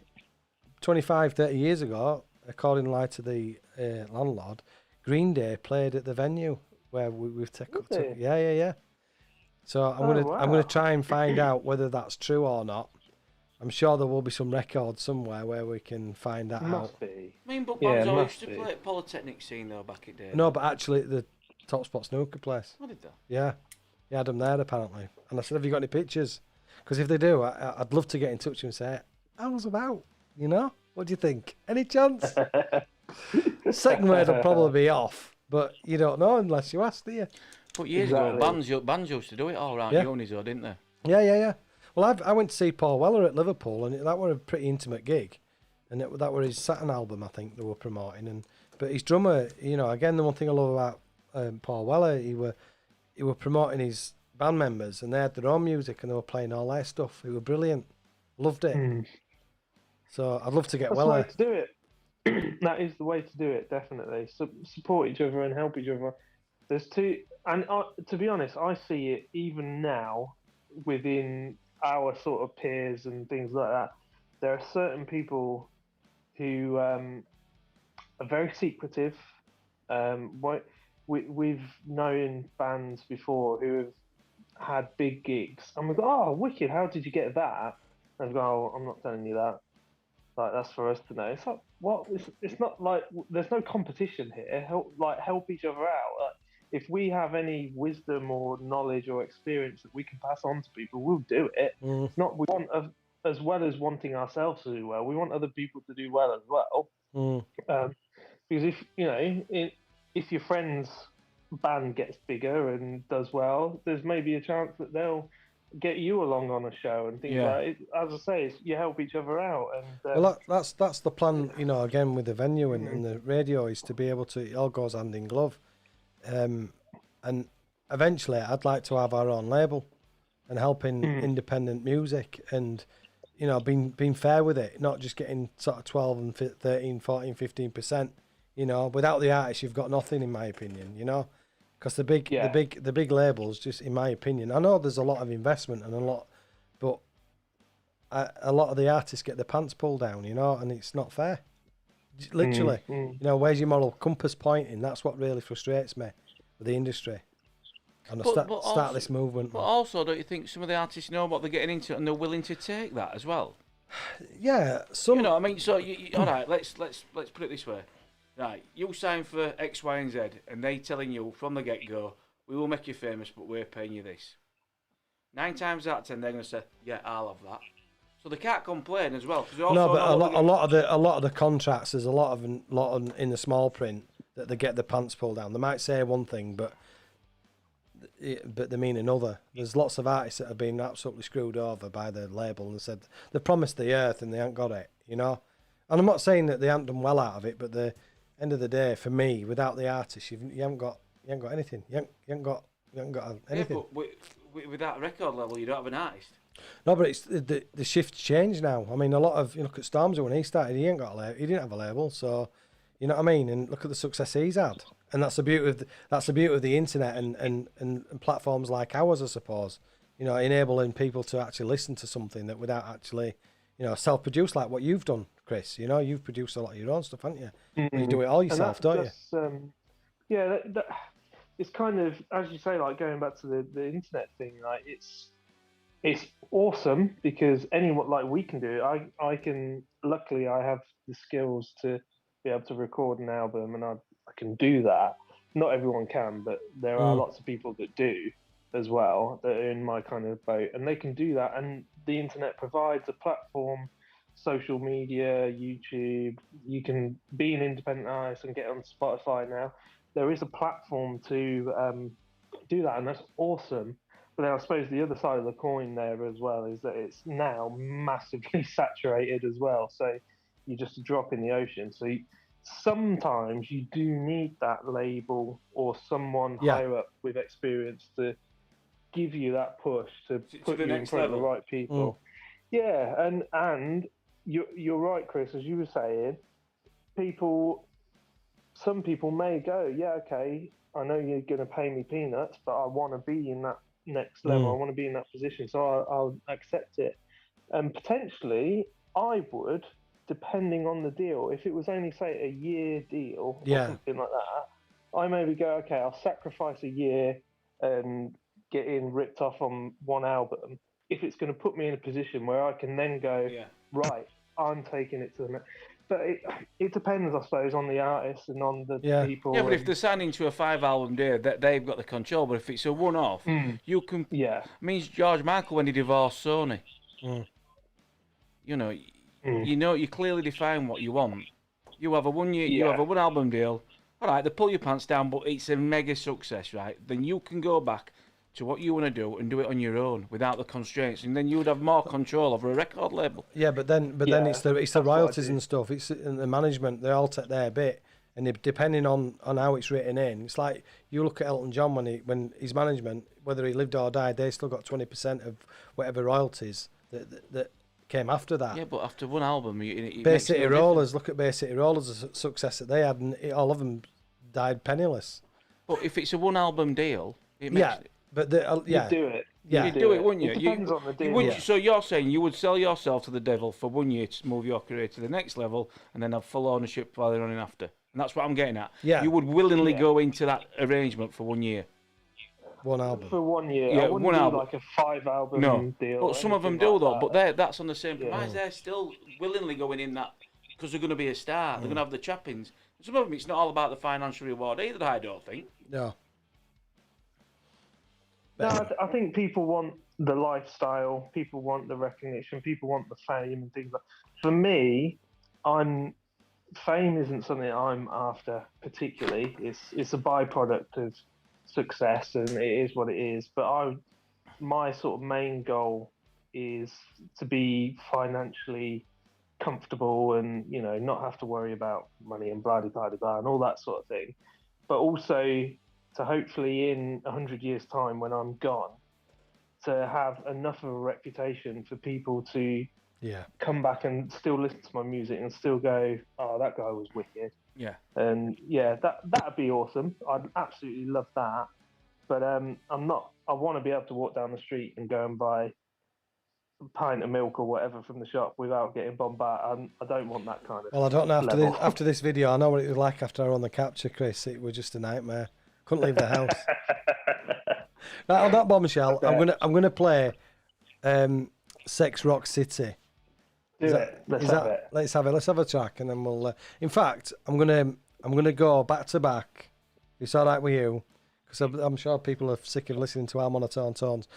25, 30 years ago, according to the landlord, Green Day played at the venue where we've taken. Yeah. So I'm gonna try and find out whether that's true or not. I'm sure there will be some records somewhere where we can find that out. Must be. I mean, but Yeah, Bonzo must used to be. play at Polytechnic scene though back in the day. No, but actually the Top Spot snooker place. What did that? Yeah, he had them there apparently. And I said, have you got any pictures? Because if they do, I'd love to get in touch with him and say, I was about, what do you think? Any chance? Second word will probably be off, but you don't know unless you ask, do you? But years ago, bands used to do it all around unis though, didn't they? Yeah. Well, I went to see Paul Weller at Liverpool, and that was a pretty intimate gig. And that was his Saturn album, I think, they were promoting. But his drummer, again, the one thing I love about Paul Weller, he were promoting his band members, and they had their own music, and they were playing all their stuff. It were brilliant. Loved it. So I'd love to get That's Weller. the way to do it. That is the way to do it, definitely. Support each other and help each other. There's two, and to be honest, I see it even now within our sort of peers and things like that. There are certain people who are very secretive. We've known bands before who have had big gigs, and we go, "Oh, wicked! How did you get that?" And we go, "Oh, I'm not telling you that. Like, that's for us to know." It's like, what? It's not like there's no competition here. Help each other out. Like, if we have any wisdom or knowledge or experience that we can pass on to people, we'll do it. It's not we want as well as wanting ourselves to do well. We want other people to do well as well. Because if your friend's band gets bigger and does well, there's maybe a chance that they'll get you along on a show and things like it. As I say, you help each other out. And Well, that's the plan, again with the venue and the radio, is to be able to, it all goes hand in glove. And eventually I'd like to have our own label and helping independent music and, being fair with it, not just getting sort of 12 and 13, 14, 15%. Without the artist, you've got nothing, in my opinion, because the big labels, just in my opinion, I know there's a lot of investment and but a lot of the artists get their pants pulled down, and it's not fair. Literally, where's your moral compass pointing? That's what really frustrates me with the industry. And start this movement. But also, don't you think some of the artists know what they're getting into and they're willing to take that as well? Yeah, some. You know what I mean? So, all right, let's put it this way. Right, you sign for X, Y, and Z, and they telling you from the get-go, we will make you famous, but we're paying you this. 9 times out of 10, they're going to say, yeah, I'll have that. So they can't complain as well. No, but a lot of the contracts, there's a lot of in the small print that they get the pants pulled down. They might say one thing, but they mean another. There's lots of artists that have been absolutely screwed over by the label and said they promised the earth and they haven't got it, And I'm not saying that they haven't done well out of it, but the end of the day, for me, without the artist, you haven't got anything. You haven't got anything. Yeah, but with that record level, you don't have an artist. No, but it's the shift's changed now. I mean, a lot of look at Stormzy when he started, he didn't have a label, so you know what I mean. And look at the success he's had, and that's the beauty of the internet and platforms like ours, I suppose. Enabling people to actually listen to something that without actually, self-produce like what you've done, Chris. You've produced a lot of your own stuff, haven't you? You do it all yourself, don't you? Yeah, it's kind of, as you say, like going back to the internet thing. Like it's awesome because anyone, like, we can do it. I can, luckily I have the skills to be able to record an album, and I can do that. Not everyone can, but there are lots of people that do as well, that are in my kind of boat, and they can do that. And the internet provides a platform, social media, YouTube. You can be an independent artist and get on Spotify now. There is a platform to do that, and that's awesome. But then I suppose the other side of the coin there as well is that it's now massively saturated as well. So you're just a drop in the ocean. So sometimes you do need that label or someone higher up with experience to give you that push to put you in front of the right people. Yeah, and you're right, Chris. As you were saying, some people may go, yeah, okay, I know you're going to pay me peanuts, but I want to be in that next level. I want to be in that position, so I'll accept it. And potentially, I would, depending on the deal. If it was only, say, a year deal or something like that, I maybe go, okay, I'll sacrifice a year and getting ripped off on one album. If it's going to put me in a position where I can then go, right, I'm taking it to the next. But it depends, I suppose, on the artist and on the people. Yeah, but if they're signing to a 5-album deal, they've got the control. But if it's a one-off, you can. Yeah. Means George Michael when he divorced Sony. You know, you clearly define what you want. You have a 1 year, you have a 1-album deal. All right, they pull your pants down, but it's a mega success, right? Then you can go back to what you want to do and do it on your own without the constraints, and then you would have more control over a record label. Yeah, but then it's the royalties and stuff. It's the management. They all take their bit, and depending on how it's written in, it's like you look at Elton John when his management, whether he lived or died, they still got 20% of whatever royalties that came after that. Yeah, but after one album, Bay City Rollers. Look at Bay City Rollers, the success that they had, and all of them died penniless. But if it's a 1-album deal, it makes But you do it. Yeah, you'd do it, wouldn't you? It depends on the deal. So you're saying you would sell yourself to the devil for 1 year to move your career to the next level, and then have full ownership while they're running after. And that's what I'm getting at. Yeah. You would willingly go into that arrangement for 1 year. One album. For 1 year. Yeah, I wouldn't one do album. like a 5-album deal. But some of them anything do, like though. that. But that's on the same premise. They're still willingly going in that because they're going to be a star. They're going to have the trappings. Some of them, it's not all about the financial reward either, I don't think. No. No, I think people want the lifestyle, people want the recognition, people want the fame and things like that. For me, fame isn't something I'm after particularly. It's a byproduct of success, and it is what it is. But my sort of main goal is to be financially comfortable and, you know, not have to worry about money and blah, blah, blah, blah, and all that sort of thing. But also to hopefully in 100 years' time, when I'm gone, to have enough of a reputation for people to come back and still listen to my music and still go, oh, that guy was wicked. Yeah. And that'd be awesome. I'd absolutely love that. But I want to be able to walk down the street and go and buy a pint of milk or whatever from the shop without getting bombarded. I don't want that kind of. Well, I don't know. After this video, I know what it was like after I won the capture, Chris. It was just a nightmare. Couldn't leave the house. Right, on that bombshell, I'm gonna play Sex Rock City. Let's have it. Let's have a track, and then we'll. In fact, I'm gonna go back to back. It's all right with you, because I'm sure people are sick of listening to our monotone tones.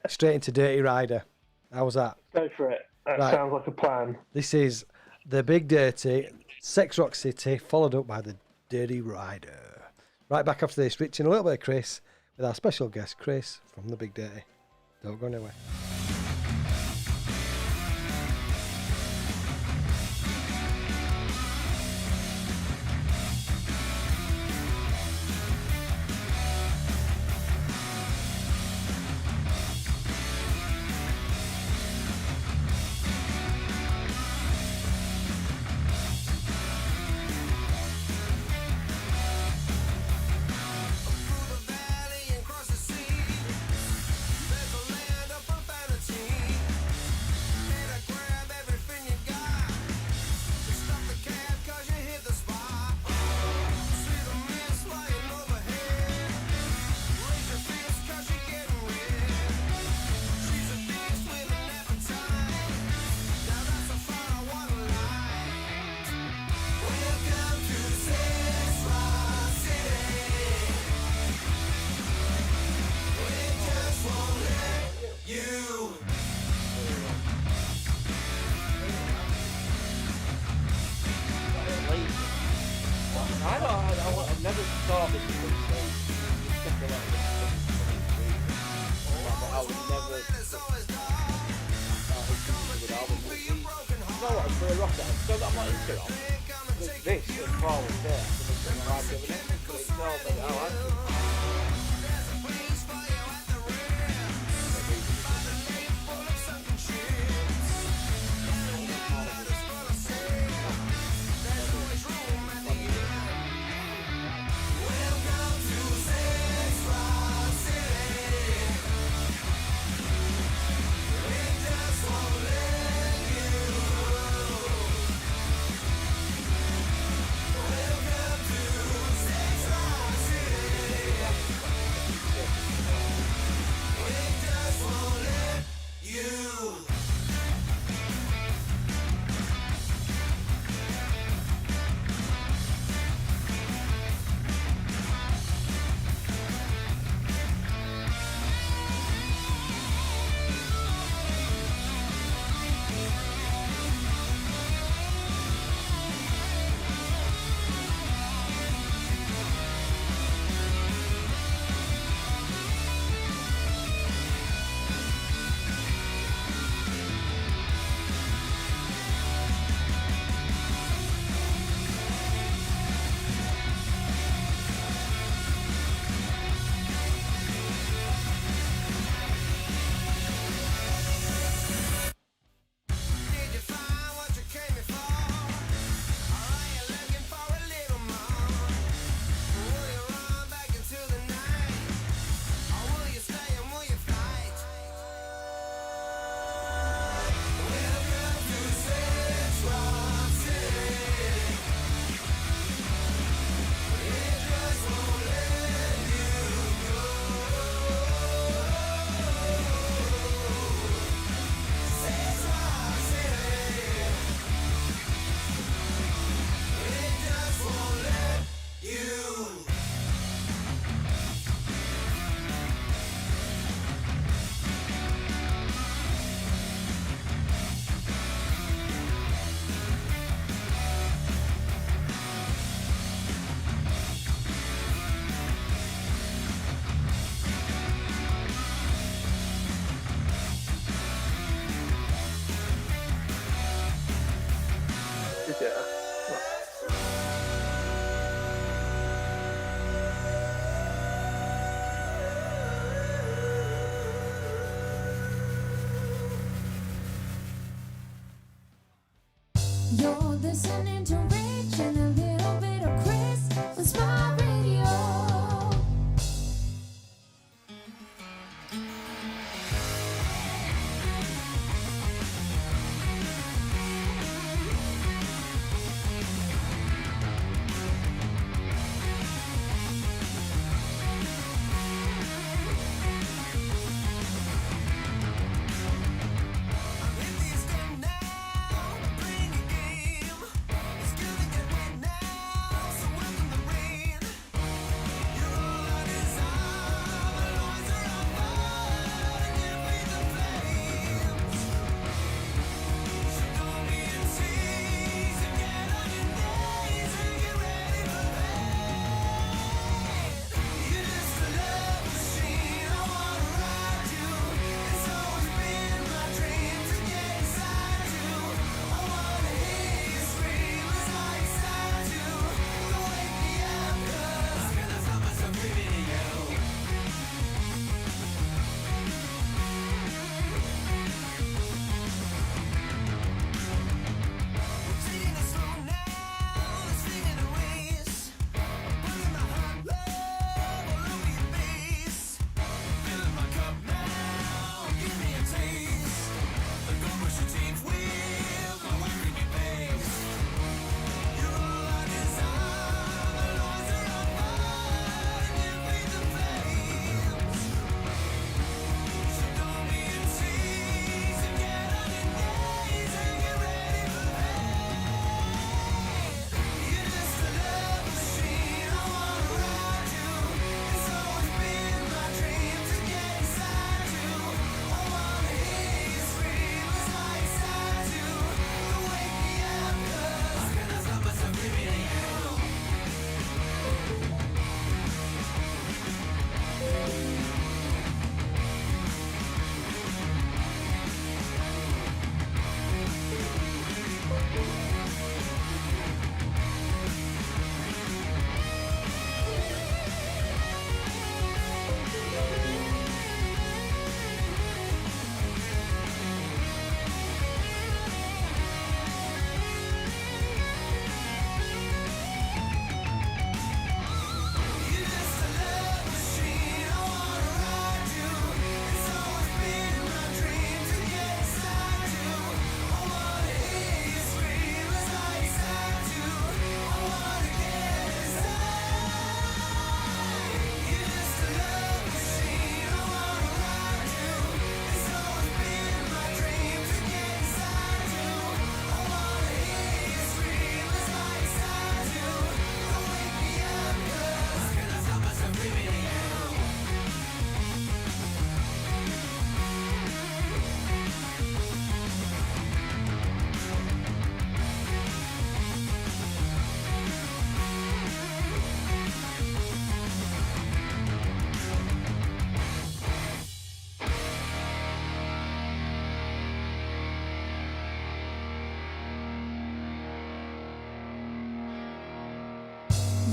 Straight into Dirty Rider. How was that? Go for it. That sounds like a plan. This is the Big Dirty, Sex Rock City, followed up by the Dirty Rider. Right back after this, Rich and a little bit of Chris, with our special guest, Chris, from the Big Dirty. Don't go anywhere. I've never thought this was I would never. You know what? I'm for a rocket. I'm not into it. This and Paul was there. I like giving it. But it's all that I like it. Yeah. You're listening to Rich and a little bit of Chris on Smart Radio.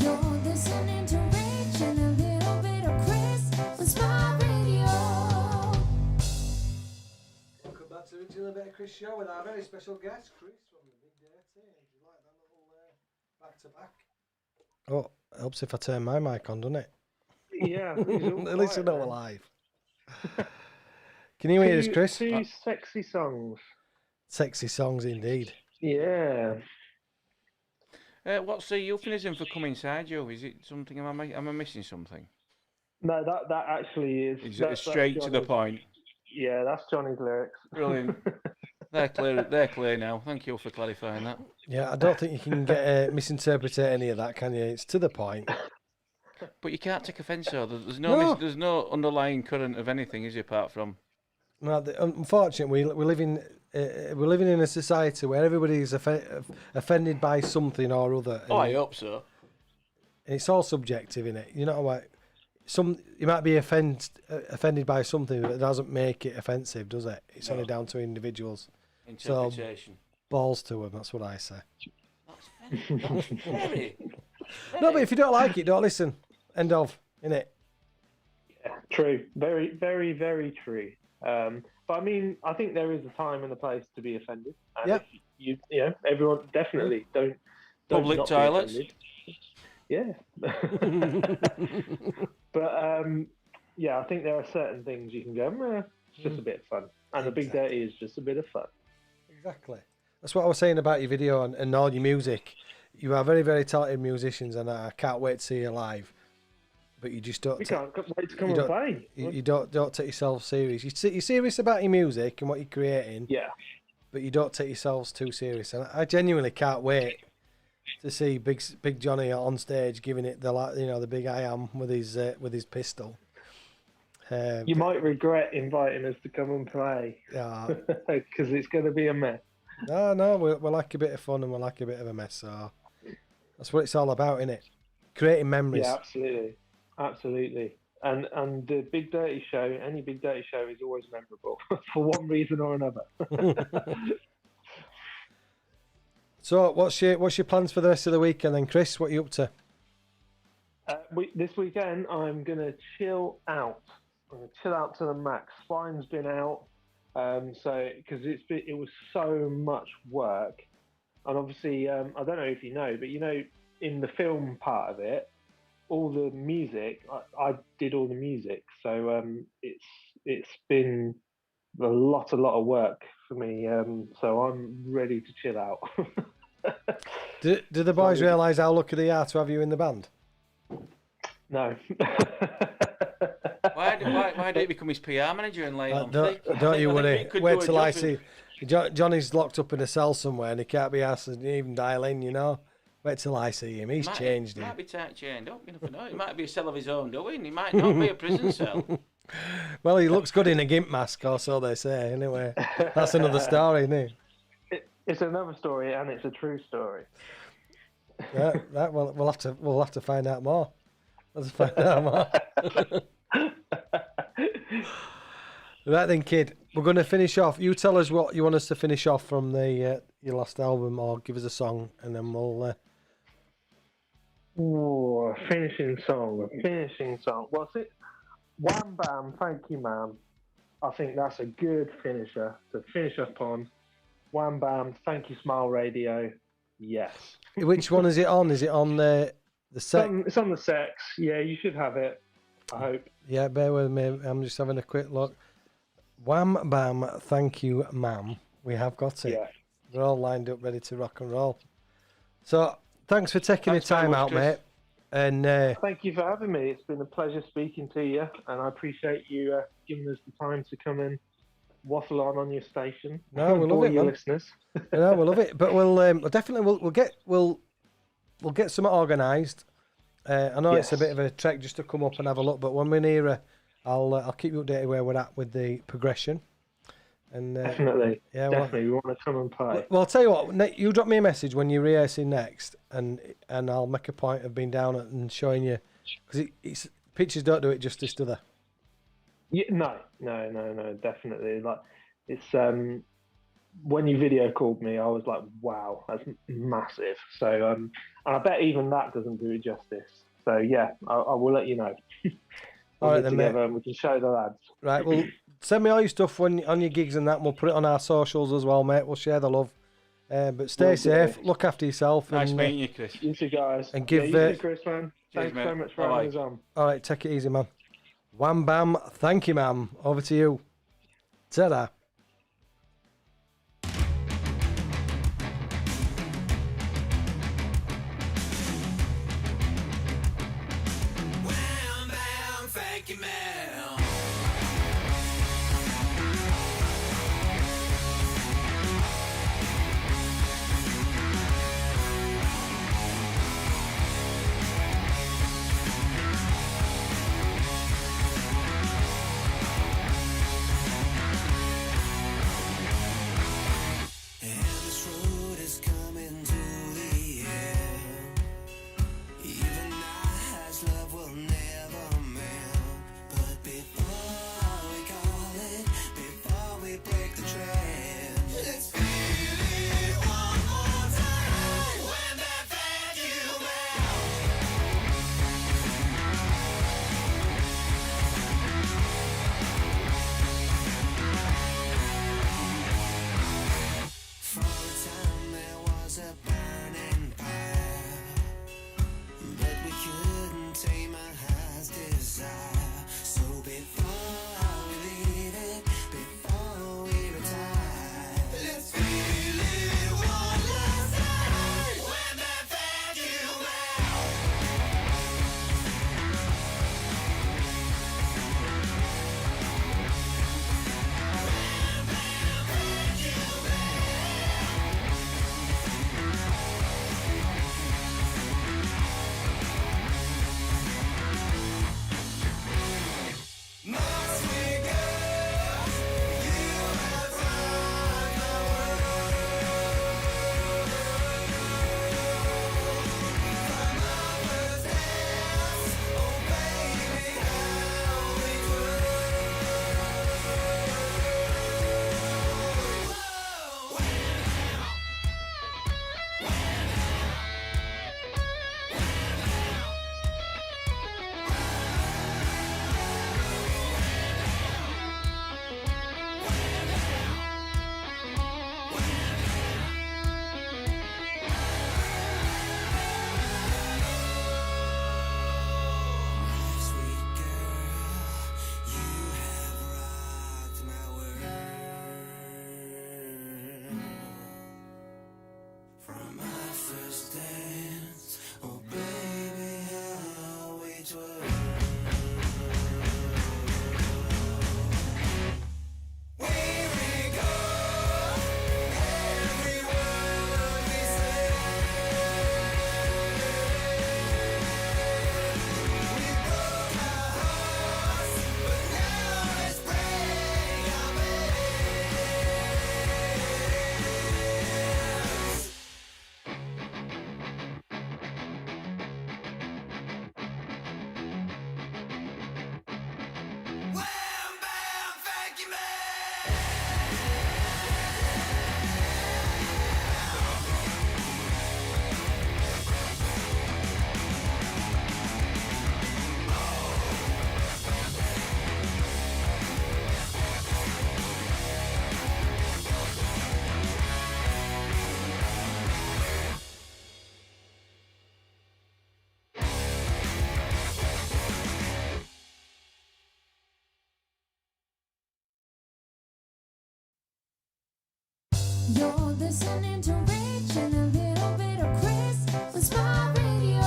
You're listening to Rich and a little bit of Chris on Smart Radio. Welcome back to Original Bit of Chris Show with our very special guest, Chris from the Big Dirty. Do you like that little back to back? Oh, it helps if I turn my mic on, doesn't it? Yeah. At least I know we're live. Can you hear us, Chris? Two sexy songs. Sexy songs indeed. Yeah. What's the euphemism for come inside you? Is it something? Am I missing something? No, that actually is. It's straight to the point. Yeah, that's Johnny's lyrics. Brilliant. They're clear. They're clear now. Thank you for clarifying that. Yeah, I don't think you can get misinterpret any of that, can you? It's to the point. But you can't take offence, though. There's No. no underlying current of anything, is there, apart from? No, unfortunately, we're living in a society where everybody is offended by something or other. Oh, I hope so. It's all subjective, innit? You know what? You might be offended by something, but it doesn't make it offensive, does it? It's only down to individuals. Interpretation. So, balls to them. That's what I say. Very. No, but if you don't like it, don't listen. End of, innit? Yeah, true. Very, very, very true. But I mean, I think there is a time and a place to be offended. And Yeah. if you know, everyone definitely don't Public not be toilets. offended. Yeah. But yeah, I think there are certain things you can go, meh, it's just a bit of fun. And the Big Dirty is just a bit of fun. Exactly. That's what I was saying about your video and all your music. You are very, very talented musicians, and I can't wait to see you live. But you just don't. We can't wait to come you and don't- play. You don't take yourself serious. You're serious about your music and what you're creating, Yeah. but you don't take yourselves too serious. And I genuinely can't wait to see Big Johnny on stage giving it the big I am with his pistol. You might regret inviting us to come and play because it's going to be a mess. No, we like a bit of fun and we like a bit of a mess. So that's what it's all about, innit? Creating memories. Yeah, absolutely. And the Big Dirty show, any Big Dirty show is always memorable for one reason or another. So what's your plans for the rest of the weekend then, Chris? What are you up to? This weekend, I'm going to chill out. I'm going to chill out to the max. Spine's been out, so because it was so much work, and obviously I don't know if you know, but you know, in the film part of it, all the music, I did all the music, so it's been a lot of work for me. So I'm ready to chill out. Do the boys realise how lucky they are to have you in the band? No. Why don't you become his PR manager and lay on? Don't you worry. Wait till I see. see. Johnny's locked up in a cell somewhere and he can't be asked to even dial in, you know. Wait till I see him. He's changed him. Might be tight chained up. You never know. It might be a cell of his own doing. It might not be a prison cell. Well, he looks good in a gimp mask, or so they say. Anyway, that's another story, isn't it? It's another story, and it's a true story. Yeah, we'll have to find out more. Let's find out more. Right then, kid. We're going to finish off. You tell us what you want us to finish off from your last album, or give us a song, and then we'll. Ooh, finishing song. What's it? Wham Bam, Thank You Ma'am. I think that's a good finisher to finish up on. Wham Bam, Thank You Smile Radio. Yes. Which one is it on? Is it on the sex? It's on the sex. Yeah, you should have it. I hope. Yeah, bear with me. I'm just having a quick look. Wham Bam, Thank You Ma'am. We have got it. Yeah. We're all lined up, ready to rock and roll. So, thanks for taking the time very much, out, Chris. mate. And Thank you for having me. It's been a pleasure speaking to you, and I appreciate you giving us the time to come and waffle on your station. No, we love for it, your man. listeners. yeah, we love it. But we'll definitely we'll get some organised. I know it's a Yes. bit of a trek just to come up and have a look, but when we're nearer, I'll keep you updated where we're at with the progression. And Definitely. yeah, well- Definitely. We want to come and play. Well, I'll tell you what. You drop me a message when you're rehearsing next, and I'll make a point of being down and showing you, because it's pictures don't do it justice, do they? Yeah, no, definitely. Like, it's when you video called me, I was like, wow, that's massive. So, and I bet even that doesn't do it justice. So yeah, I will let you know. All right get then, mate. together and we can show the lads. Right. Well, send me all your stuff on your gigs and that. And we'll put it on our socials as well, mate. We'll share the love. But stay Will do. safe. Look after yourself. Nice and, meeting you, Chris. You two guys. And give, you too, Chris, man. Cheers, Thanks mate. so much for Bye-bye. having us on. All right. Take it easy, man. Wham bam. Thank you, ma'am. Over to you. Ta-da. Wham, bam, thank you, ma'am. And this road is coming to the end. Even as love will never mend, but You're listening to Rich and a little bit of Chris on Smile Radio.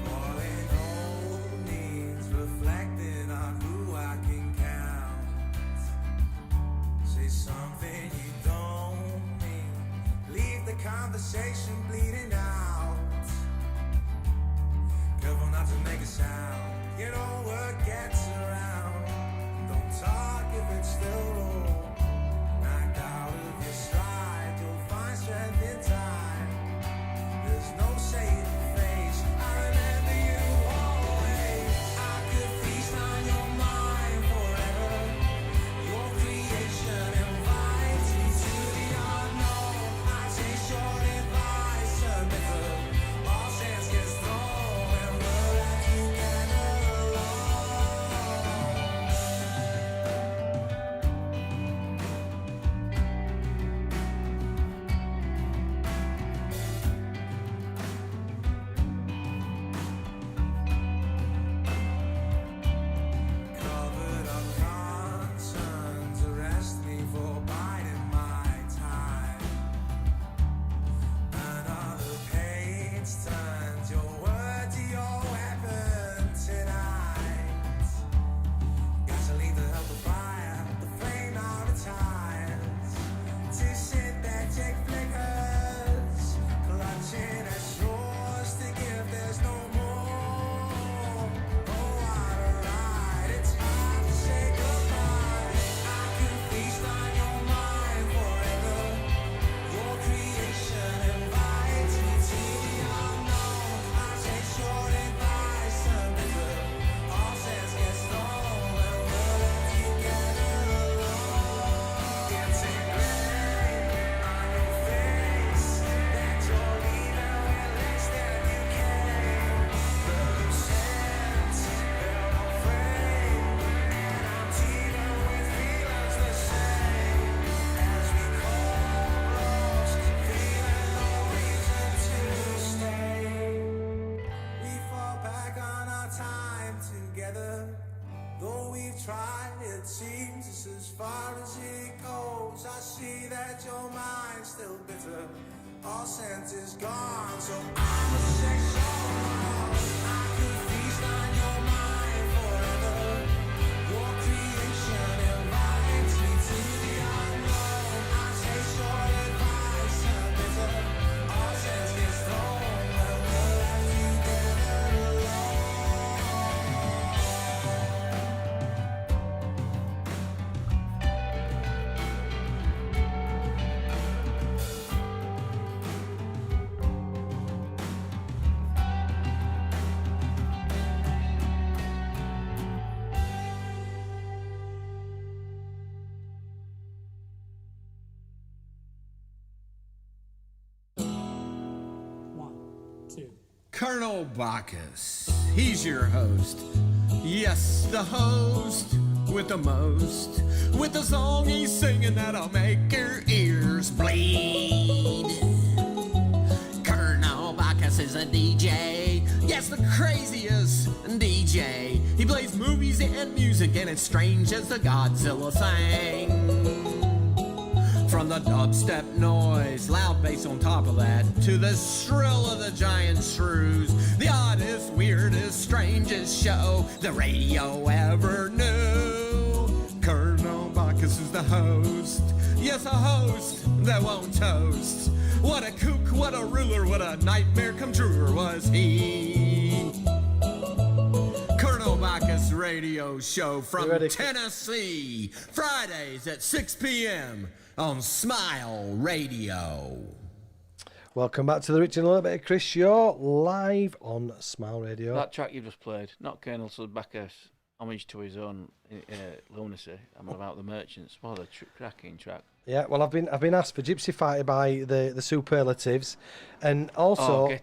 Falling old means reflecting on who I can count. Say something you don't mean. Leave the conversation bleeding out. Careful not to make a sound. You know what gets around. Don't talk if it's still wrong. Knocked out of your stride, you'll find strength in time. There's no saving face. I remember you always. I could feast on your mind forever. Your creation invites me to the unknown. I take short advice, bitter. All chance gets thrown, and we're left together alone. Covered up concerns arrest me for biding my time. Another page turns your word to your weapon tonight. Gasoline to help the fire, the flame now retires. To synthetic flickers, clutching at straws to give, there's no more. Oh, what a ride, it's hard to say goodbye. I can feast on your mind forever. Your creation invites me to the unknown. I take short advice, bitter. All sense gets thrown, and we're left together alone. It's a grin on your face that you're leaving with less than you came. The sense they're afraid, and I'm teeming with feelings the same as we close, feeling no reason to stay. We fall back on our time together. Though we've tried, it seems it's as far as it goes. I see that your mind's still bitter. All sense is gone, so I'ma say so long. I could feast on your mind forever. Your creation invites me to the unknown. I take short advice, bitter. All sense gets thrown, when we're left together alone. Colonel Bacchus, he's your host. Yes, the host with the most. With the song he's singing that'll make your ears bleed. Colonel Bacchus is a DJ. Yes, the craziest DJ. He plays movies and music, and it's strange as the Godzilla thing. From the dubstep noise, loud bass on top of that, to the shrill of the giant shrews, the oddest, weirdest, strangest show the radio ever knew. Colonel Bacchus is the host, yes, a host that won't toast. What a kook, what a ruler, what a nightmare come truer was he. Colonel Bacchus radio show from Tennessee, Fridays at 6 p.m. on Smile Radio. Welcome back to the Rich and a Little Bit of Chris show, live on Smile Radio. That track you just played, not Colonel Bacchus. homage to his own lunacy. I'm about the Merchants. What a cracking track. Yeah, well, I've been asked for Gypsy Fighter by the Superlatives, and also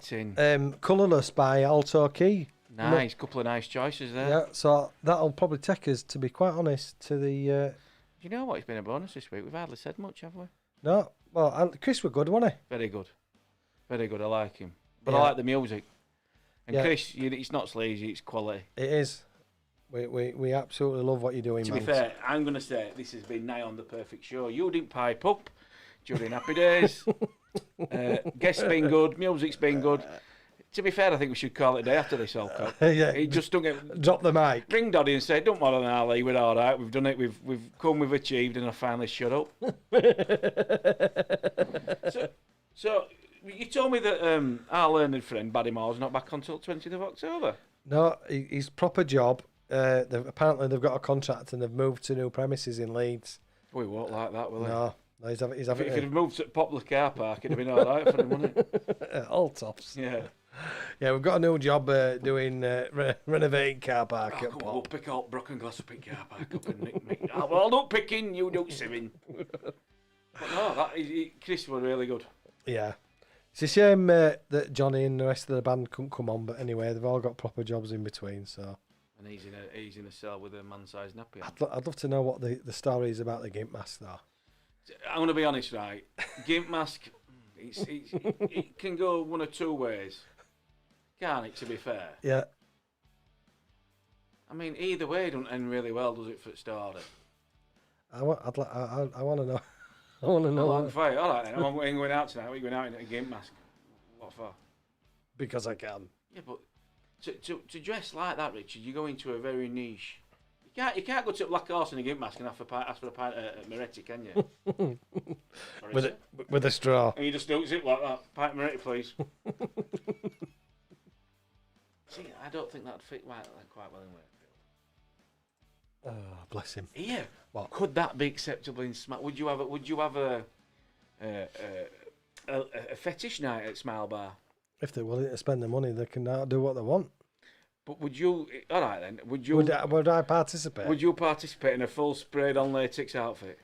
Colourless by Alto Key. Nice, couple of nice choices there. Yeah, so that'll probably take us, to be quite honest, to the. You know what? It's been a bonus this week. We've hardly said much, have we? No, well, Chris were good, wasn't he? Very good, very good. I like him, but I Yeah. like the music. And Yeah. Chris, it's not sleazy; it's quality. It is. We absolutely love what you're doing, To man. be fair, I'm going to say this has been nigh on the perfect show. You didn't pipe up during Happy Days. Guests been good, music's been good. To be fair, I think we should call it a day after this World Cup. Yeah. He just don't get. Drop the mic. Ring Doddy and say, "Don't bother now, Ali. We're all right. We've done it. We've come. We've achieved." And I finally shut up. so you told me that our learned friend Baddy Moore's not back until 20th of October. No, his proper job. Apparently they've got a contract and they've moved to new premises in Leeds. We won't like that, will he? No, he's having. If he'd have moved to Poplar car park, it'd have been all right for him, wouldn't it? All tops. Yeah. Yeah, we've got a new job doing renovating car park at We'll Pop. pick out Brocken Glass up pick car park up and nick. I'll do picking, you do simming. But no, Chris were really good. Yeah. It's a shame that Johnny and the rest of the band couldn't come on, but anyway, they've all got proper jobs in between, so. And he's in a cell with a man-sized nappy on. I'd love to know what the story is about the Gimp mask, though. I'm going to be honest, right? Gimp mask, it can go one or two ways. Can't it, to be fair? Yeah. I mean, either way don't end really well, does it, for starter? I want to know. I want to know. Long fight. All right, then. I'm going out tonight. We're going out in a Gimp mask. What for? Because I can. Yeah, but to dress like that, Richard, you go into a very niche. You can't go to a Black Horse in a Gimp mask and ask for a pint of Moretti, can you? with a straw. And you just don't sit like that. Pint of Moretti, please. See, I don't think that'd fit quite well in Wakefield. Oh, bless him. Yeah. What? Could that be acceptable in Smile? Would you have a fetish night at Smile Bar? If they're willing to spend the money, they can do what they want. But would you? All right then. Would you? Would I participate? Would you participate in a full sprayed-on latex outfit?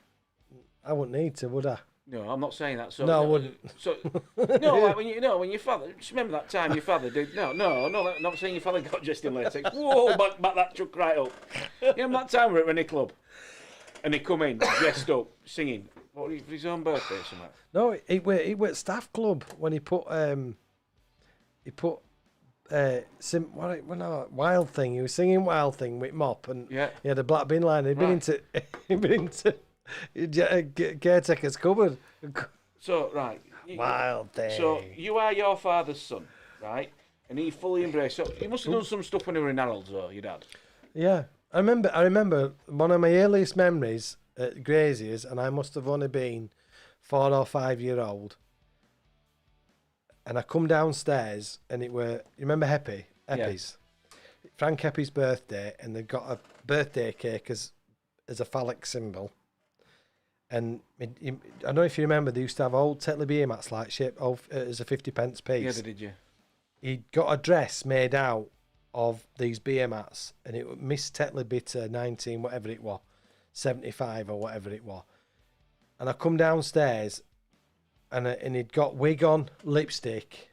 I wouldn't need to, would I? No, I'm not saying that. So, No, I wouldn't. So, no, like when your father. Just remember that time your father did. No, I'm not saying your father got dressed in latex. Whoa, back that truck right up. You remember that time we were at Rennie Club, and he come in dressed up, singing. What, for his own birthday or something? No, he went staff club when he put Wild Thing. He was singing Wild Thing with Mop, and he had a black bin line. He'd been into caretaker's cupboard. So right, Wild Thing. So you are your father's son, right? And he fully embraced. So you must have done some stuff when you were in Harold's, though, your dad. Yeah, I remember one of my earliest memories at Grazier's, and I must have only been 4 or 5 year old. And I come downstairs, and it were, you remember Heppy's? Yeah. Frank Heppy's birthday, and they got a birthday cake as a phallic symbol. And I don't know if you remember, they used to have old Tetley beer mats like shaped as a 50p piece. Yeah, they did, yeah. He'd got a dress made out of these beer mats, and it was Miss Tetley Bitter 19, whatever it was, 75 or whatever it was. And I come downstairs, and he'd got wig on, lipstick,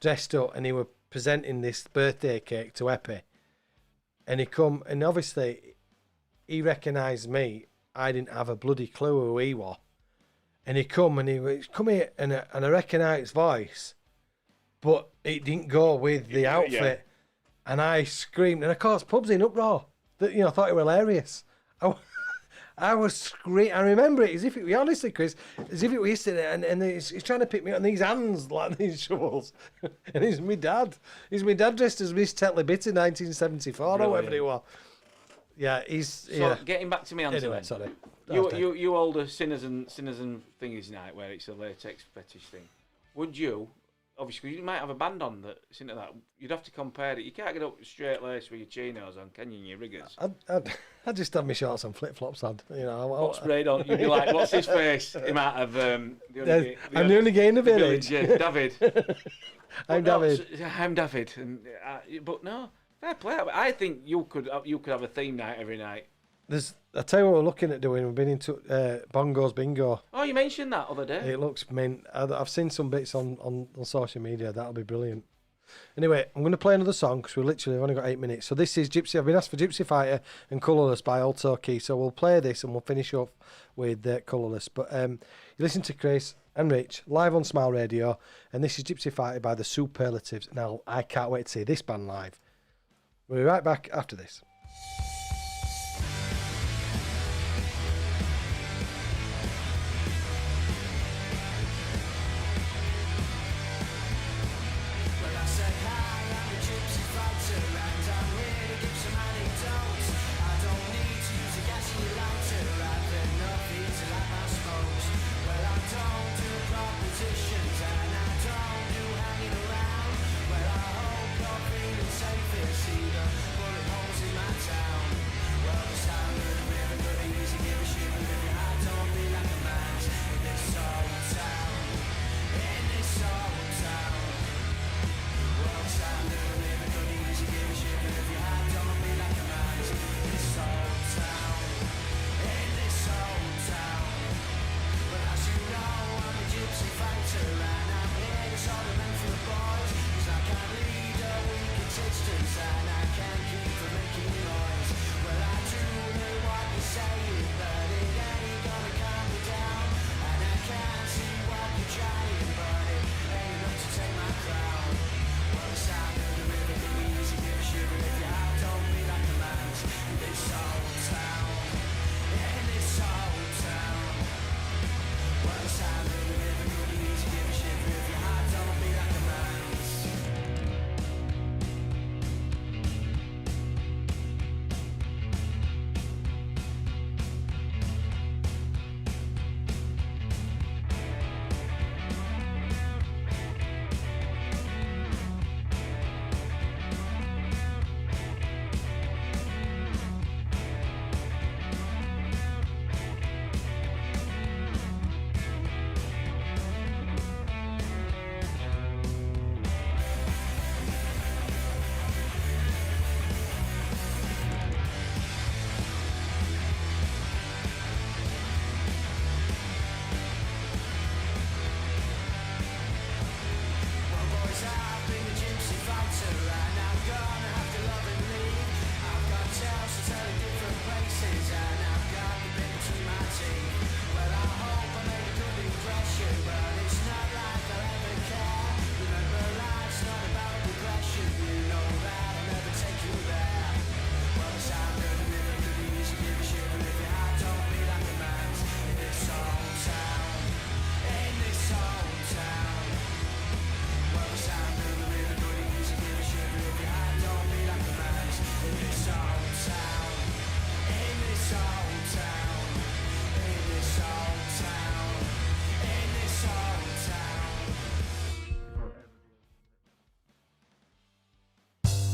dressed up, and he were presenting this birthday cake to Eppie. And he come, and obviously he recognised me. I didn't have a bloody clue who he was. And he come, and he was, come here, and I recognised his voice, but it didn't go with the outfit. Yeah. And I screamed, and of course, pub's in uproar. I thought it was hilarious. I was screaming. I remember it as if it were, honestly, Chris, as if it were yesterday. And he's trying to pick me up, and these hands like these shovels. And he's my dad. He's my dad dressed as Miss Tetley Bitter 1974 or whatever it was. Yeah, he's. So getting back to me, Anthony. Anyway, sorry. You older sinners and thingies night where it's a latex fetish thing. Would you? Obviously, you might have a band on that's into that. You'd have to compare it. You can't get up straight lace with your chinos on, can you? And your riggers. I'd just have my shorts and flip flops on. What sprayed on? You'd be like, "What's his face?" He might have. I'm the only gay in the village. Yeah, David. I'm David. I'm David. And but no, Fair play. I think you could have a theme night every night. I tell you what we're looking at doing. We've been into Bongo's Bingo. Oh, you mentioned that other day. It looks mint. I've seen some bits on social media. That'll be brilliant. Anyway, I'm going to play another song because we literally have only got 8 minutes. So this is Gypsy. I've been asked for Gypsy Fighter and Colourless by Alto Key. So we'll play this and we'll finish off with Colourless. But you listen to Chris and Rich live on Smile Radio, and this is Gypsy Fighter by the Superlatives. Now, I can't wait to see this band live. We'll be right back after this.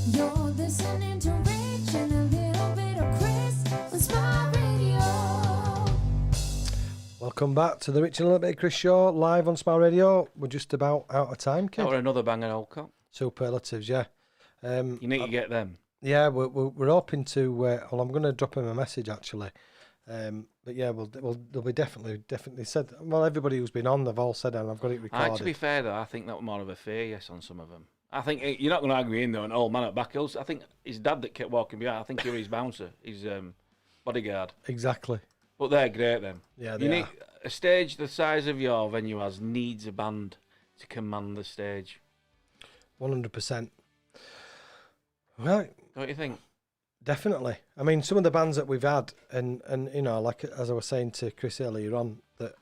You're listening to Rich and a little bit of Chris on Smile Radio. Welcome back to the Rich and a Little Bit of Chris show, live on Smile Radio. We're just about out of time, kid. Or another banger, old cop. Superlatives, yeah. You need to get them. Yeah, we're hoping to. Well, I'm going to drop him a message actually. But yeah, they'll be definitely said. Well, everybody who's been on, they've all said, and I've got it recorded. To be fair though, I think that was more of a fair yes on some of them. I think you're not going to argue in though, an old man at back hills. I think his dad that kept walking behind. I think you're his bouncer, his bodyguard. Exactly. But they're great then. Yeah, you need a stage the size of your venue needs a band to command the stage. 100%. Right. Don't you think? Definitely. I mean, some of the bands that we've had, and you know, like as I was saying to Chris earlier on, that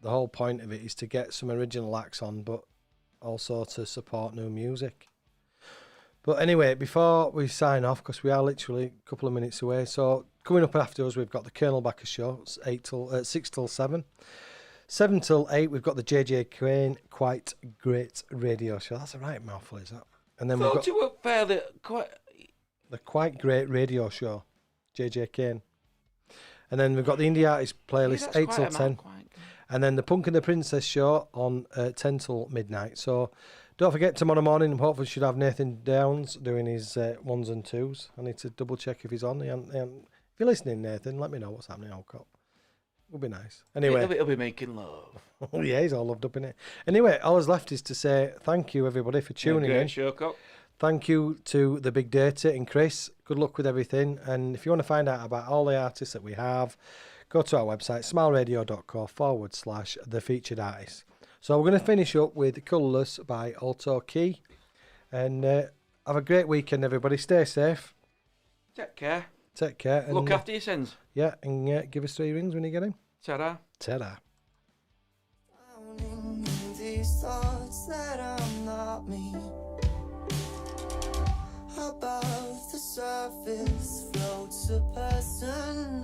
the whole point of it is to get some original acts on, but also to support new music. But anyway, before we sign off, because we are literally a couple of minutes away, so coming up after us, we've got the Colonel Backer Show. It's 6 till 7. 7 till 8, we've got the JJ Crane Quite Great Radio Show. That's a right mouthful, is that? And then we've got you were fairly quite... the Quite Great Radio Show, JJ Kane. And then we've got the Indie Artist playlist, 8 till 10. And then the Punk and the Princess Show on 10 till midnight. So Don't forget, tomorrow morning, hopefully should have Nathan Downs doing his ones and twos. I need to double check if he's on. If you're listening, Nathan, let me know what's happening. Would be nice. Anyway, He'll be making love. Yeah, he's all loved up in it. Anyway, all that's left is to say thank you, everybody, for tuning in. Show, Cock. Thank you to the Big Data and Chris. Good luck with everything. And if you want to find out about all the artists that we have, go to our website, smileradio.co/the featured artists. So we're going to finish up with Colourless by Alto Key. And have a great weekend, everybody. Stay safe. Take care. Take care. And, Look after your sins. Yeah, and give us 3 rings when you get him. Ta-da. Ta-da. Drowning in these thoughts that I'm not me. Above the surface floats a person